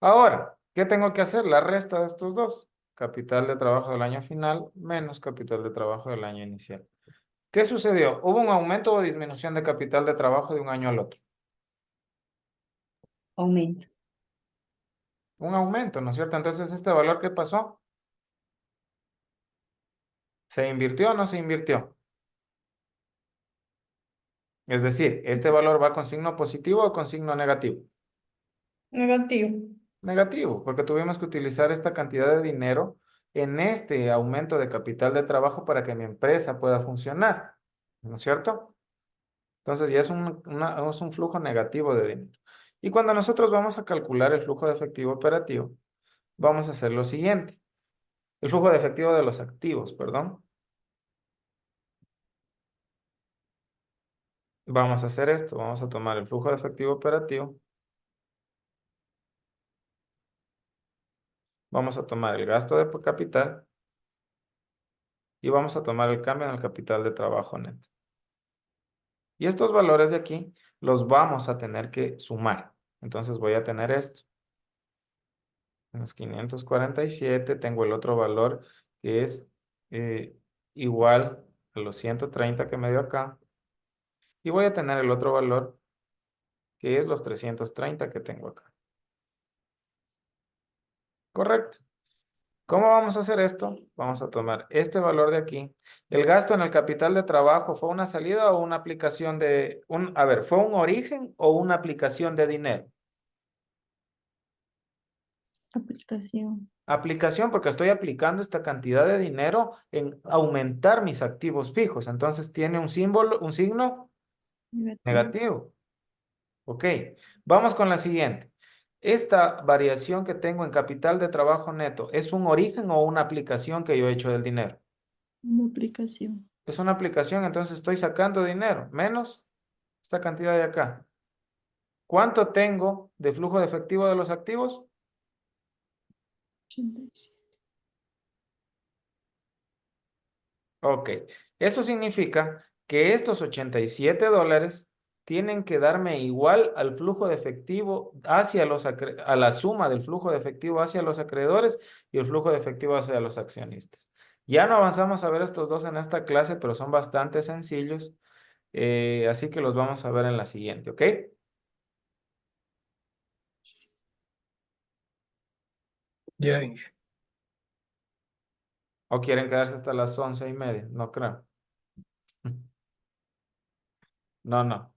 Ahora, ¿qué tengo que hacer? La resta de estos dos. capital de trabajo del año final menos capital de trabajo del año inicial. ¿Qué sucedió? ¿Hubo un aumento o disminución de capital de trabajo de un año al otro? Aumento. Un aumento, ¿no es cierto? Entonces, ¿este valor qué pasó? ¿Se invirtió o no se invirtió? Es decir, ¿este valor va con signo positivo o con signo negativo? Negativo. Negativo, porque tuvimos que utilizar esta cantidad de dinero en este aumento de capital de trabajo para que mi empresa pueda funcionar, ¿no es cierto? Entonces ya es un flujo negativo de dinero. Y cuando nosotros vamos a calcular el flujo de efectivo operativo, vamos a hacer lo siguiente. El flujo de efectivo de los activos, perdón. Vamos a hacer esto. Vamos a tomar el flujo de efectivo operativo. Vamos a tomar el gasto de capital. Y vamos a tomar el cambio en el capital de trabajo neto. Y estos valores de aquí los vamos a tener que sumar. Entonces voy a tener esto. Menos 547. Tengo el otro valor que es igual a los 130 que me dio acá. Y voy a tener el otro valor que es los 330 que tengo acá. Correcto. ¿Cómo vamos a hacer esto? Vamos a tomar este valor de aquí. ¿El gasto en el capital de trabajo fue una salida o una aplicación de a ver, ¿fue un origen o una aplicación de dinero? Aplicación. Aplicación porque estoy aplicando esta cantidad de dinero en aumentar mis activos fijos. Entonces tiene un símbolo, un signo Negativo. negativo. Ok, vamos con la siguiente. ¿Esta variación que tengo en capital de trabajo neto es un origen o una aplicación que yo he hecho del dinero? Una aplicación. Es una aplicación, entonces estoy sacando dinero, menos esta cantidad de acá. ¿Cuánto tengo de flujo de efectivo de los activos? 87. Ok, eso significa que estos $87 tienen que darme igual al flujo de efectivo hacia a la suma del flujo de efectivo hacia los acreedores y el flujo de efectivo hacia los accionistas. Ya no avanzamos a ver estos dos en esta clase, pero son bastante sencillos, así que los vamos a ver en la siguiente, ¿ok? Ya, Inge. ¿O quieren quedarse hasta las 11:30? No creo. No, no.